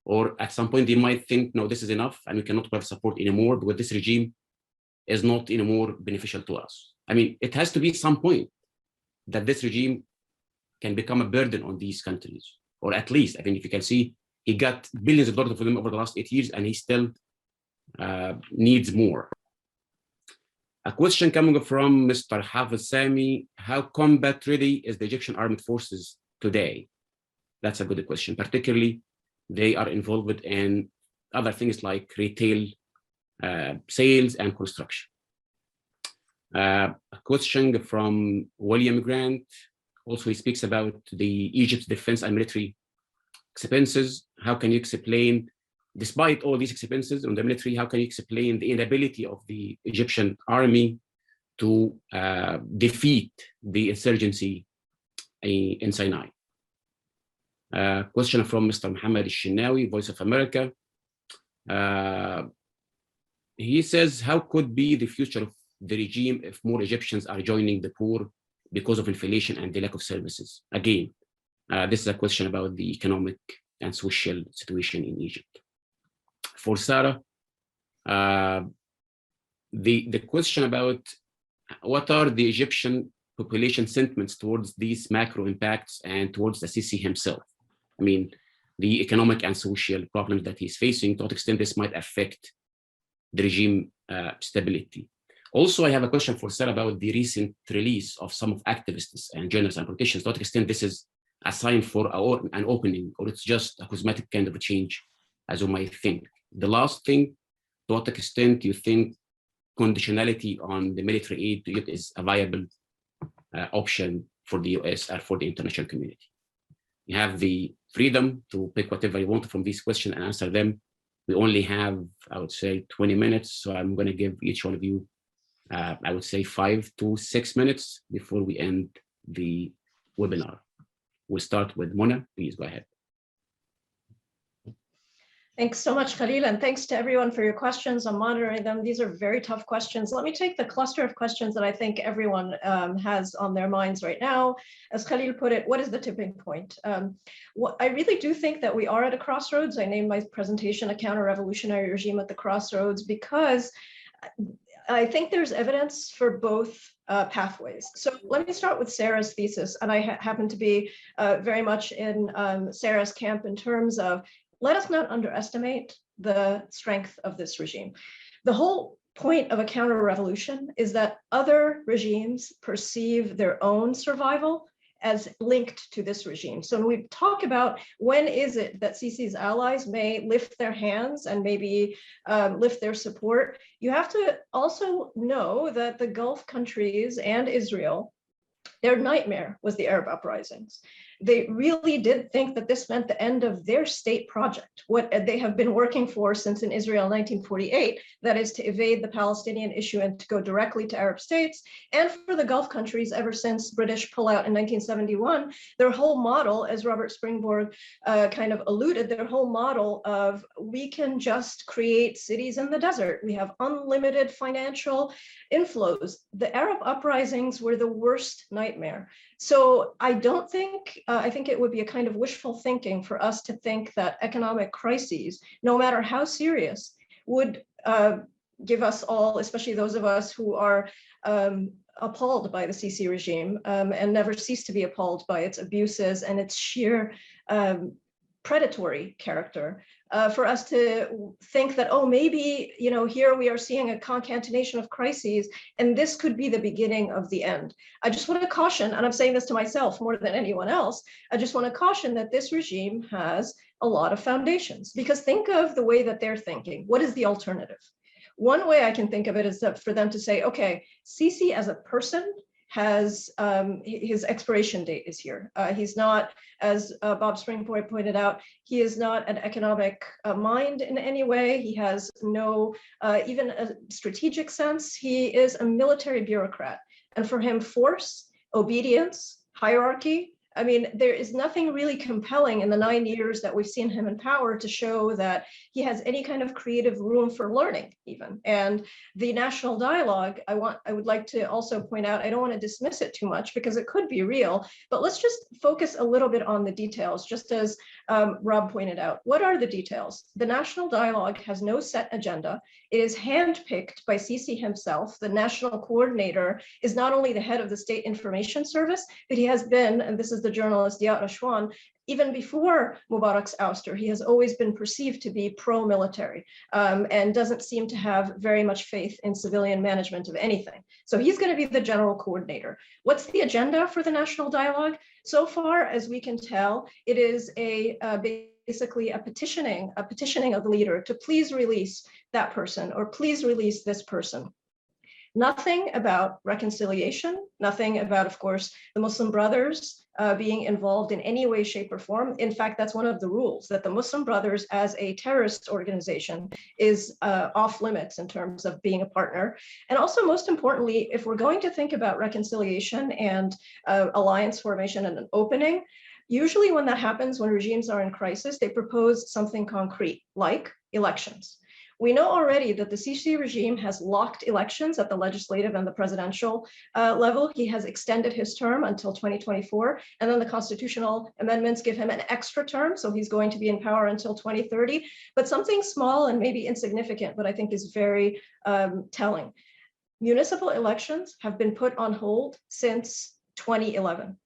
Or at some point, they might think, no, this is enough, and we cannot have support anymore because this regime is not anymore beneficial to us. I mean, it has to be some point that this regime can become a burden on these countries. Or at least, I think if you can see, he got billions of dollars for them over the last 8 years, and he still needs more. A question coming from Mr. Hafiz Sami: how combat ready is the Egyptian armed forces today? That's a good question. Particularly, they are involved in other things like retail, sales, and construction. A question from William Grant. Also, he speaks about the Egypt's defense and military expenses. How can you explain, despite all these expenses on the military, how can you explain the inability of the Egyptian army to defeat the insurgency in Sinai? Question from Mr. Mohammed Al-Shinawi, Voice of America. He says, how could be the future of the regime if more Egyptians are joining the poor because of inflation and the lack of services? Again, this is a question about the economic and social situation in Egypt. For Sarah, the question about what are the Egyptian population sentiments towards these macro impacts and towards the Sisi himself? I mean, the economic and social problems that he's facing, to what extent this might affect the regime stability. Also, I have a question for Sarah about the recent release of some of activists and journalists and politicians. To what extent this is a sign for an opening, or it's just a cosmetic kind of a change, as you might think. The last thing, to what extent do you think conditionality on the military aid to Egypt is a viable option for the US or for the international community? You have the freedom to pick whatever you want from these questions and answer them. We only have, I would say, 20 minutes. So I'm going to give each one of you, I would say, 5 to 6 minutes before we end the webinar. We'll start with Mona. Please go ahead. Thanks so much, Khalil, and thanks to everyone for your questions. I'm monitoring them. These are very tough questions. Let me take the cluster of questions that I think everyone has on their minds right now. As Khalil put it, what is the tipping point? I really do think that we are at a crossroads. I named my presentation A Counter-Revolutionary Regime at the Crossroads because I think there's evidence for both pathways. So let me start with Sarah's thesis, and I happen to be very much in Sarah's camp in terms of let us not underestimate the strength of this regime. The whole point of a counter-revolution is that other regimes perceive their own survival as linked to this regime. So when we talk about when is it that Sisi's allies may lift their hands and maybe lift their support, you have to also know that the Gulf countries and Israel, their nightmare was the Arab uprisings. They really did think that this meant the end of their state project, what they have been working for since in Israel in 1948, that is to evade the Palestinian issue and to go directly to Arab states, and for the Gulf countries ever since British pullout in 1971, their whole model, as Robert Springborg kind of alluded, their whole model of we can just create cities in the desert. We have unlimited financial inflows. The Arab uprisings were the worst nightmare. So I don't think, I think it would be a kind of wishful thinking for us to think that economic crises, no matter how serious, would give us all, especially those of us who are appalled by the Sisi regime and never cease to be appalled by its abuses and its sheer predatory character, for us to think that, oh, maybe, you know, here we are seeing a concatenation of crises, and this could be the beginning of the end. I just want to caution, and I'm saying this to myself more than anyone else, I just want to caution that this regime has a lot of foundations, because think of the way that they're thinking. What is the alternative? One way I can think of it is that for them to say, okay, Sisi as a person has his expiration date is here. He's not, as Bob Springborg pointed out, he is not an economic mind in any way. He has no even a strategic sense. He is a military bureaucrat. And for him, force, obedience, hierarchy, I mean, there is nothing really compelling in the 9 years that we've seen him in power to show that he has any kind of creative room for learning even. And the national dialogue, I would like to also point out, I don't want to dismiss it too much because it could be real, but let's just focus a little bit on the details, just as Rob pointed out. What are the details? The national dialogue has no set agenda. It is handpicked by Sisi himself. The national coordinator is not only the head of the State Information Service, but he has been, and this is the journalist Ziaud Rashwan, even before Mubarak's ouster, he has always been perceived to be pro-military and doesn't seem to have very much faith in civilian management of anything. So he's going to be the general coordinator. What's the agenda for the national dialogue? So far as we can tell, it is basically a petitioning of the leader to please release that person or please release this person. Nothing about reconciliation, nothing about, of course, the Muslim Brothers being involved in any way, shape, or form. In fact, that's one of the rules, that the Muslim Brothers as a terrorist organization is off limits in terms of being a partner. And also, most importantly, if we're going to think about reconciliation and alliance formation and an opening, usually when that happens, when regimes are in crisis, they propose something concrete, like elections. We know already that the Sisi regime has locked elections at the legislative and the presidential level. He has extended his term until 2024, and then the constitutional amendments give him an extra term, so he's going to be in power until 2030. But something small and maybe insignificant, but I think is very telling. Municipal elections have been put on hold since 2011.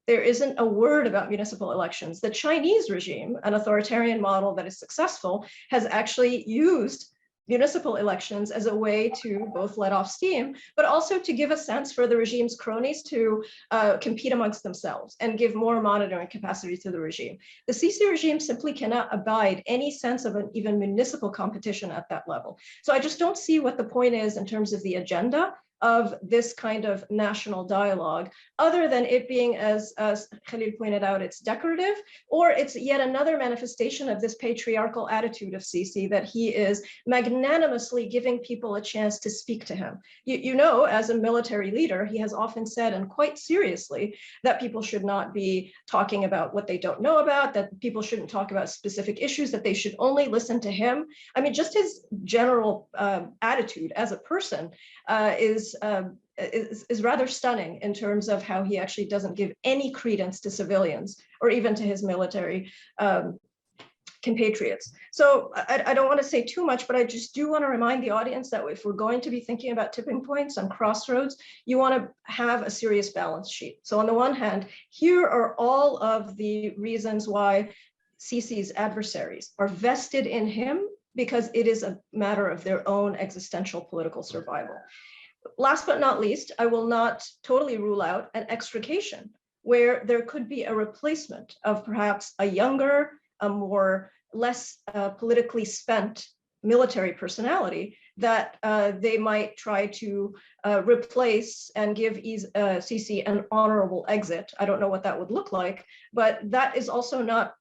There isn't a word about municipal elections. The Chinese regime, an authoritarian model that is successful, has actually used municipal elections as a way to both let off steam, but also to give a sense for the regime's cronies to compete amongst themselves and give more monitoring capacity to the regime. The Sisi regime simply cannot abide any sense of an even municipal competition at that level. So I just don't see what the point is in terms of the agenda of this kind of national dialogue, other than it being, as Khalil pointed out, it's decorative, or it's yet another manifestation of this patriarchal attitude of Sisi, that he is magnanimously giving people a chance to speak to him. You know, as a military leader, he has often said, and quite seriously, that people should not be talking about what they don't know about, that people shouldn't talk about specific issues, that they should only listen to him. I mean, just his general attitude as a person is rather stunning in terms of how he actually doesn't give any credence to civilians or even to his military compatriots. So I don't want to say too much, but I just do want to remind the audience that if we're going to be thinking about tipping points and crossroads, you want to have a serious balance sheet. So on the one hand, here are all of the reasons why Sisi's adversaries are vested in him, because it is a matter of their own existential political survival. Last but not least, I will not totally rule out an extrication where there could be a replacement of perhaps a younger, less politically spent military personality that they might try to replace and give Sisi an honorable exit. I don't know what that would look like, but that is also not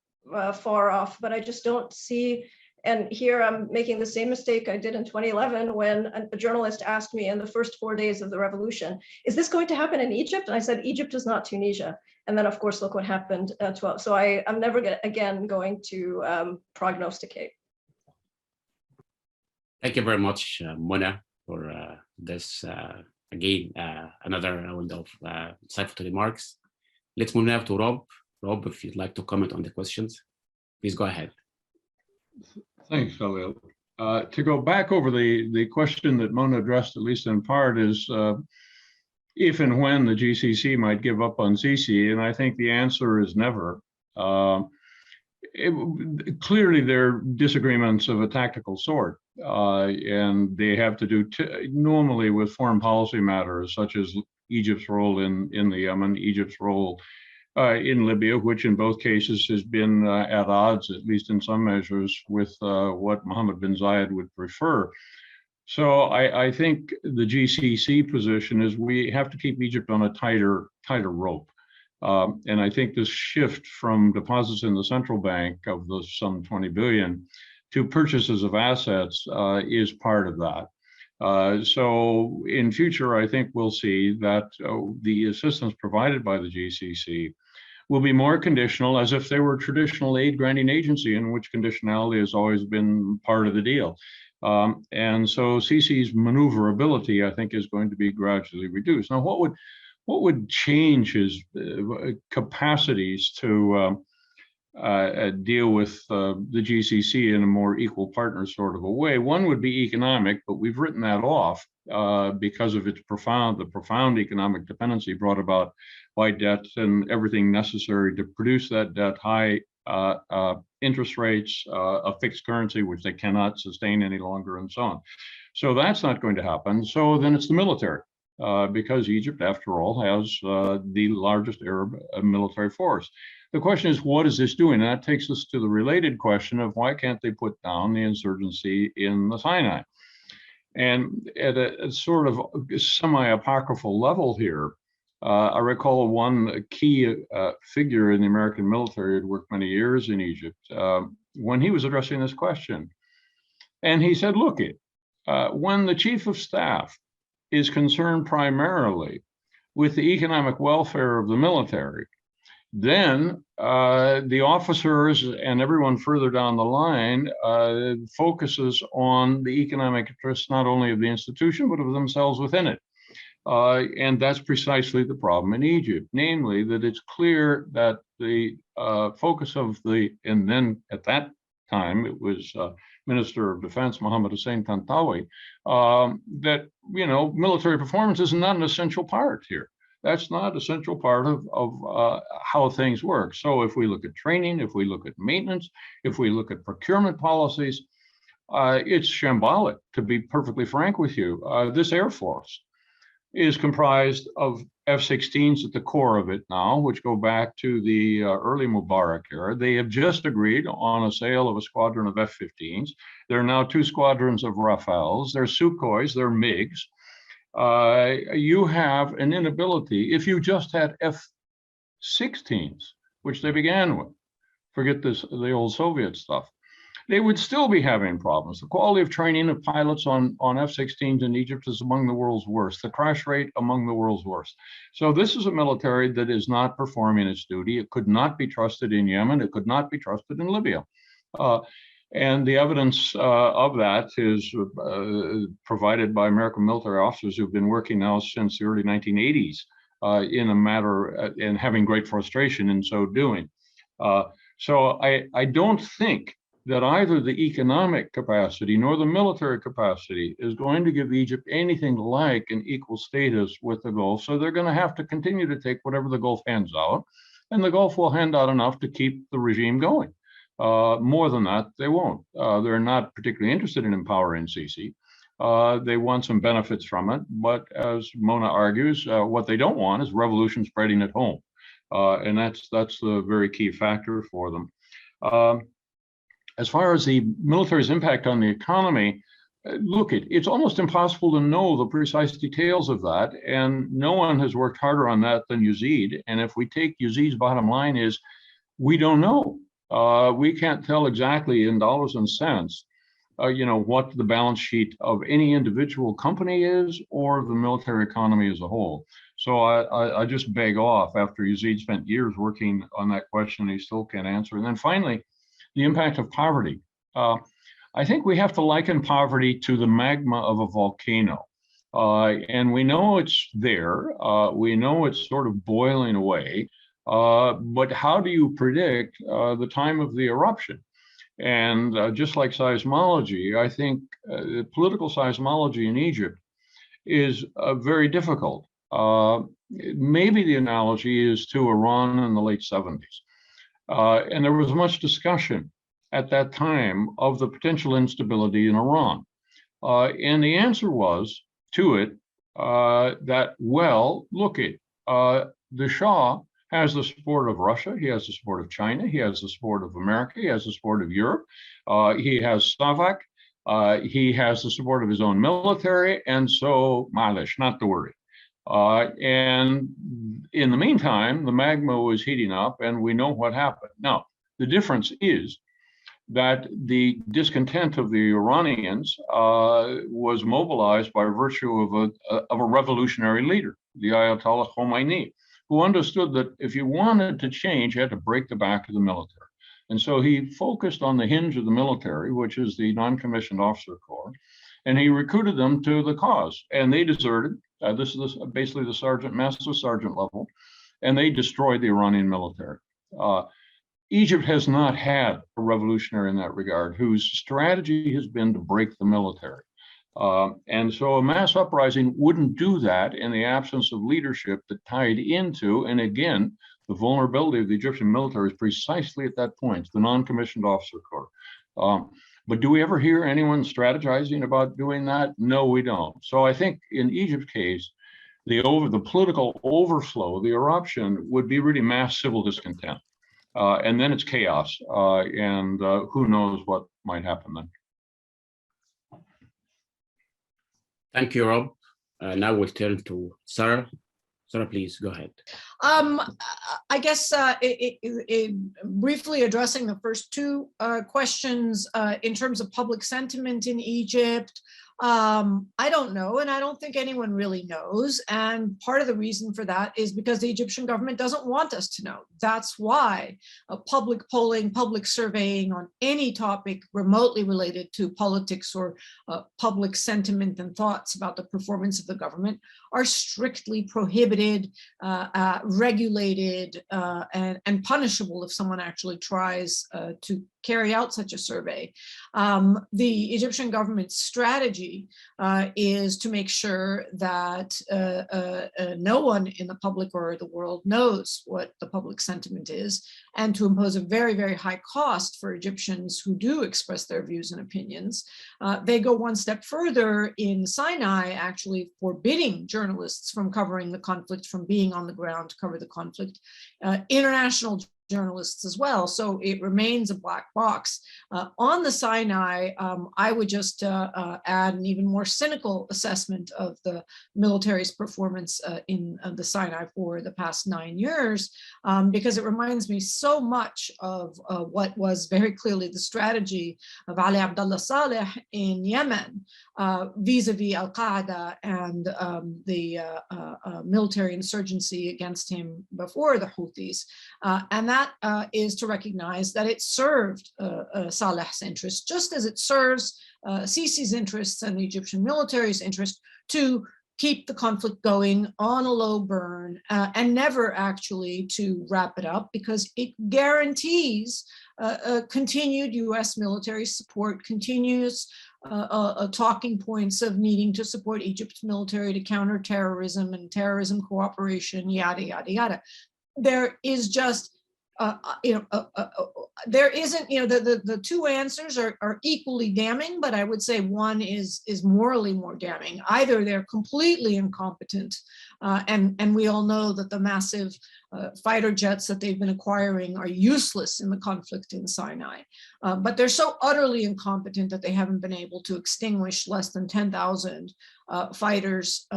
far off. But I just don't see. And here I'm making the same mistake I did in 2011 when a journalist asked me in the first 4 days of the revolution, is this going to happen in Egypt? And I said, Egypt is not Tunisia. And then, of course, look what happened. So I'm never again going to prognosticate. Thank you very much, Mona, for this, again, another round of insightful remarks. Let's move now to Rob. Rob, if you'd like to comment on the questions, please go ahead. Thanks, Khalil. To go back over the question that Mona addressed, at least in part, is if and when the GCC might give up on Sisi, and I think the answer is never. Clearly, there are disagreements of a tactical sort, and they have to do normally with foreign policy matters, such as Egypt's role in the Yemen, Egypt's role in Libya, which in both cases has been at odds, at least in some measures, with what Mohammed bin Zayed would prefer. So I think the GCC position is we have to keep Egypt on a tighter rope. And I think this shift from deposits in the central bank of those some 20 billion to purchases of assets is part of that. So in future, I think we'll see that the assistance provided by the GCC will be more conditional, as if they were a traditional aid granting agency, in which conditionality has always been part of the deal. And so Sisi's maneuverability, I think, is going to be gradually reduced. Now, what would change his capacities to deal with the GCC in a more equal partner sort of a way? One would be economic, but we've written that off because of its the profound economic dependency brought about by debt and everything necessary to produce that debt, high interest rates, a fixed currency, which they cannot sustain any longer, and so on. So that's not going to happen. So then it's the military, because Egypt, after all, has the largest Arab military force. The question is, what is this doing? And that takes us to the related question of why can't they put down the insurgency in the Sinai? And at a sort of semi-apocryphal level here, I recall one key figure in the American military who had worked many years in Egypt when he was addressing this question. And he said, look, when the chief of staff is concerned primarily with the economic welfare of the military, then the officers and everyone further down the line focuses on the economic interests not only of the institution, but of themselves within it. And that's precisely the problem in Egypt, namely that it's clear that the focus of and then at that time it was Minister of Defense Mohammed Hussein Tantawi, that, military performance is not an essential part here. That's not an essential part of how things work. So if we look at training, if we look at maintenance, if we look at procurement policies, it's shambolic, to be perfectly frank with you. This Air Force is comprised of F-16s at the core of it now, which go back to the early Mubarak era. They have just agreed on a sale of a squadron of F-15s. There are now 2 squadrons of Rafales. There's Sukhois, there are MiGs. You have an inability, if you just had F-16s, which they began with, forget the old Soviet stuff, they would still be having problems. The quality of training of pilots on F-16s in Egypt is among the world's worst. The crash rate among the world's worst. So this is a military that is not performing its duty. It could not be trusted in Yemen. It could not be trusted in Libya. And the evidence of that is provided by American military officers who've been working now since the early 1980s in a matter and having great frustration in so doing. So I don't think that either the economic capacity nor the military capacity is going to give Egypt anything like an equal status with the Gulf. So they're going to have to continue to take whatever the Gulf hands out, and the Gulf will hand out enough to keep the regime going. More than that, they won't. They're not particularly interested in empowering Sisi. They want some benefits from it, but as Mona argues, what they don't want is revolution spreading at home. And that's the very key factor for them. As far as the military's impact on the economy, look, it's almost impossible to know the precise details of that, and no one has worked harder on that than Yazid. And if we take Yazid's bottom line is, we don't know. We can't tell exactly in dollars and cents, what the balance sheet of any individual company is or the military economy as a whole. So I just beg off after Yazid spent years working on that question, he still can't answer. And then finally, the impact of poverty. I think we have to liken poverty to the magma of a volcano. And we know it's there. We know it's sort of boiling away. But how do you predict the time of the eruption? And just like seismology, I think political seismology in Egypt is very difficult. Maybe the analogy is to Iran in the late 70s. And there was much discussion at that time of the potential instability in Iran. And the answer was to it that, well, look, the Shah has the support of Russia, he has the support of China, he has the support of America, he has the support of Europe, he has Slovak, he has the support of his own military, and so, malish, not to worry. And in the meantime, the magma was heating up and we know what happened. Now, the difference is that the discontent of the Iranians was mobilized by virtue of a revolutionary leader, the Ayatollah Khomeini, who understood that if you wanted to change, you had to break the back of the military. And so he focused on the hinge of the military, which is the non-commissioned officer corps, and he recruited them to the cause. And they deserted. This is basically the sergeant, master sergeant level, and they destroyed the Iranian military. Egypt has not had a revolutionary in that regard, whose strategy has been to break the military. And so a mass uprising wouldn't do that in the absence of leadership that tied into, and again, the vulnerability of the Egyptian military is precisely at that point, the non-commissioned officer corps. But do we ever hear anyone strategizing about doing that? No, we don't. So I think in Egypt's case, the political overflow, the eruption would be really mass civil discontent. And then it's chaos, and who knows what might happen then. Thank you, Rob. Now we'll turn to Sarah. Sarah, please go ahead. I guess briefly addressing the first two questions in terms of public sentiment in Egypt, I don't know, and I don't think anyone really knows. And part of the reason for that is because the Egyptian government doesn't want us to know. That's why public polling, public surveying on any topic remotely related to politics or public sentiment and thoughts about the performance of the government are strictly prohibited, regulated, and punishable if someone actually tries to carry out such a survey. The Egyptian government's strategy is to make sure that no one in the public or the world knows what the public sentiment is, and to impose a very, very high cost for Egyptians who do express their views and opinions. They go one step further in Sinai, actually forbidding journalists from covering the conflict, from being on the ground to cover the conflict, international journalists as well. So it remains a black box. On the Sinai, I would just add an even more cynical assessment of the military's performance in the Sinai for the past 9 years, because it reminds me so much of what was very clearly the strategy of Ali Abdullah Saleh in Yemen, vis-a-vis al-Qaeda and the military insurgency against him before the Houthis. And that is to recognize that it served Saleh's interests, just as it serves Sisi's interests and the Egyptian military's interest to keep the conflict going on a low burn and never actually to wrap it up, because it guarantees continued US military support, continuous talking points of needing to support Egypt's military to counter terrorism and terrorism cooperation, yada, yada, yada. There is just there isn't, the two answers are equally damning, but I would say one is morally more damning. Either they're completely incompetent, and we all know that the massive fighter jets that they've been acquiring are useless in the conflict in Sinai, but they're so utterly incompetent that they haven't been able to extinguish less than 10,000 fighters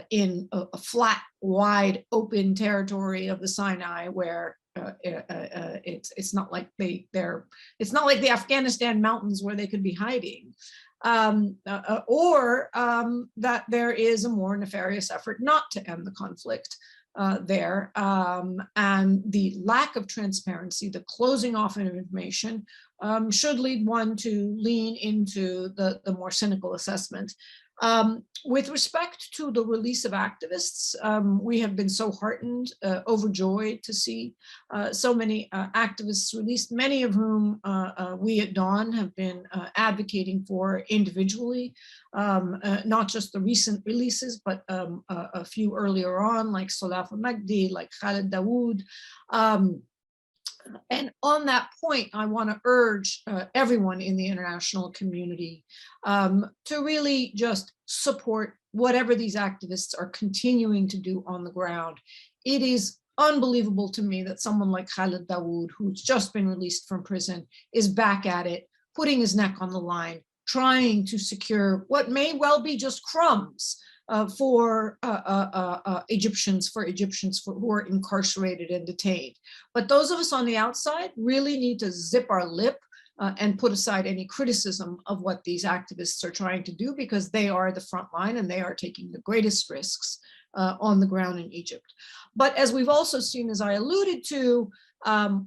in a flat, wide, open territory of the Sinai, where it's not like it's not like the Afghanistan mountains where they could be hiding, or that there is a more nefarious effort not to end the conflict there, and the lack of transparency, the closing off of information, should lead one to lean into the more cynical assessment. With respect to the release of activists, we have been so heartened, overjoyed to see so many activists released, many of whom we at Dawn have been advocating for individually, not just the recent releases, but a few earlier on, like Solaf al-Magdi, like Khalid Dawood. And on that point, I want to urge everyone in the international community to really just support whatever these activists are continuing to do on the ground. It is unbelievable to me that someone like Khalid Dawood, who's just been released from prison, is back at it, putting his neck on the line, trying to secure what may well be just crumbs for Egyptians who are incarcerated and detained. But those of us on the outside really need to zip our lip and put aside any criticism of what these activists are trying to do, because they are the front line and they are taking the greatest risks on the ground in Egypt. But as we've also seen, as I alluded to,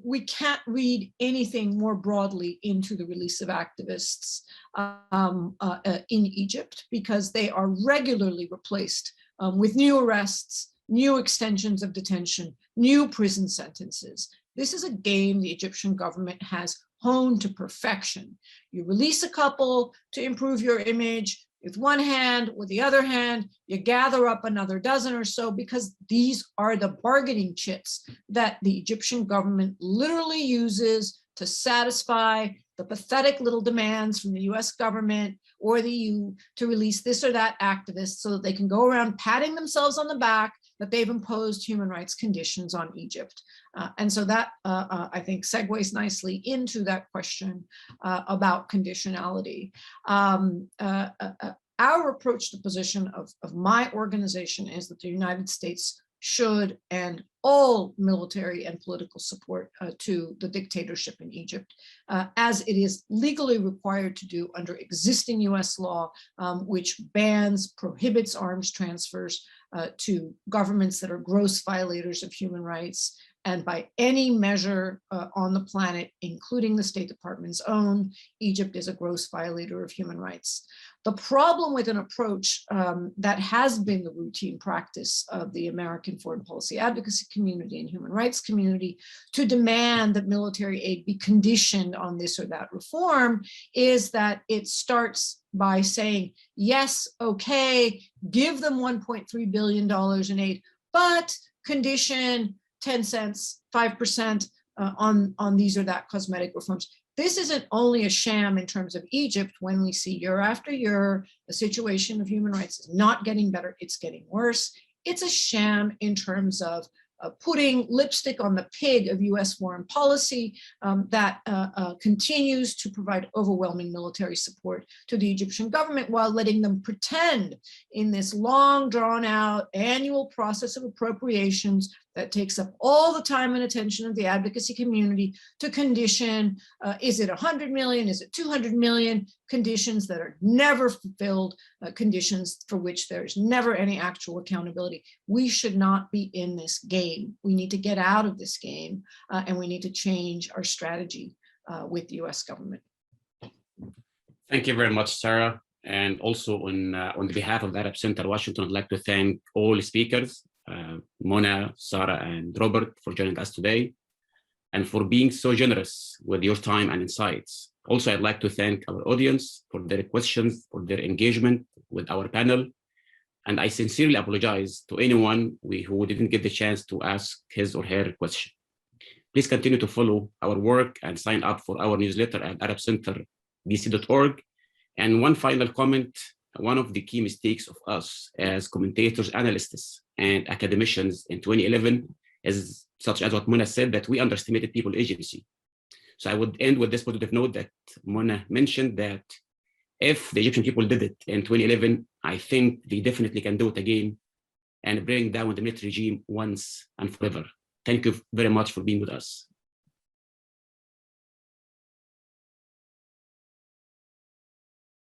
we can't read anything more broadly into the release of activists in Egypt, because they are regularly replaced with new arrests, new extensions of detention, new prison sentences. This is a game the Egyptian government has honed to perfection. You release a couple to improve your image, with one hand, with the other hand, you gather up another dozen or so, because these are the bargaining chips that the Egyptian government literally uses to satisfy the pathetic little demands from the US government or the EU to release this or that activist so that they can go around patting themselves on the back that they've imposed human rights conditions on Egypt. And so that, I think, segues nicely into that question about conditionality. Our approach to the position of my organization is that the United States should end all military and political support to the dictatorship in Egypt, as it is legally required to do under existing US law, which prohibits arms transfers to governments that are gross violators of human rights. And by any measure on the planet, including the State Department's own, Egypt is a gross violator of human rights. The problem with an approach that has been the routine practice of the American foreign policy advocacy community and human rights community to demand that military aid be conditioned on this or that reform is that it starts by saying, yes, okay, give them $1.3 billion in aid, but condition 10 cents, 5% on these or that cosmetic reforms. This isn't only a sham in terms of Egypt when we see year after year, the situation of human rights is not getting better, it's getting worse. It's a sham in terms of putting lipstick on the pig of US foreign policy that continues to provide overwhelming military support to the Egyptian government while letting them pretend in this long drawn out annual process of appropriations that takes up all the time and attention of the advocacy community to condition, is it 100 million, is it 200 million, conditions that are never fulfilled, conditions for which there's never any actual accountability. We should not be in this game. We need to get out of this game and we need to change our strategy with the US government. Thank you very much, Sarah. And also on behalf of the Arab Center Washington, I'd like to thank all speakers, Mona, Sarah, and Robert for joining us today and for being so generous with your time and insights. Also, I'd like to thank our audience for their questions, for their engagement with our panel. And I sincerely apologize to anyone who didn't get the chance to ask his or her question. Please continue to follow our work and sign up for our newsletter at arabcenterdc.org. And one final comment, one of the key mistakes of us as commentators, analysts, and academicians in 2011 is such as what Mona said, that we underestimated people agency. So I would end with this positive note that Mona mentioned, that if the Egyptian people did it in 2011, I think they definitely can do it again and bring down the military regime once and forever. Thank you very much for being with us.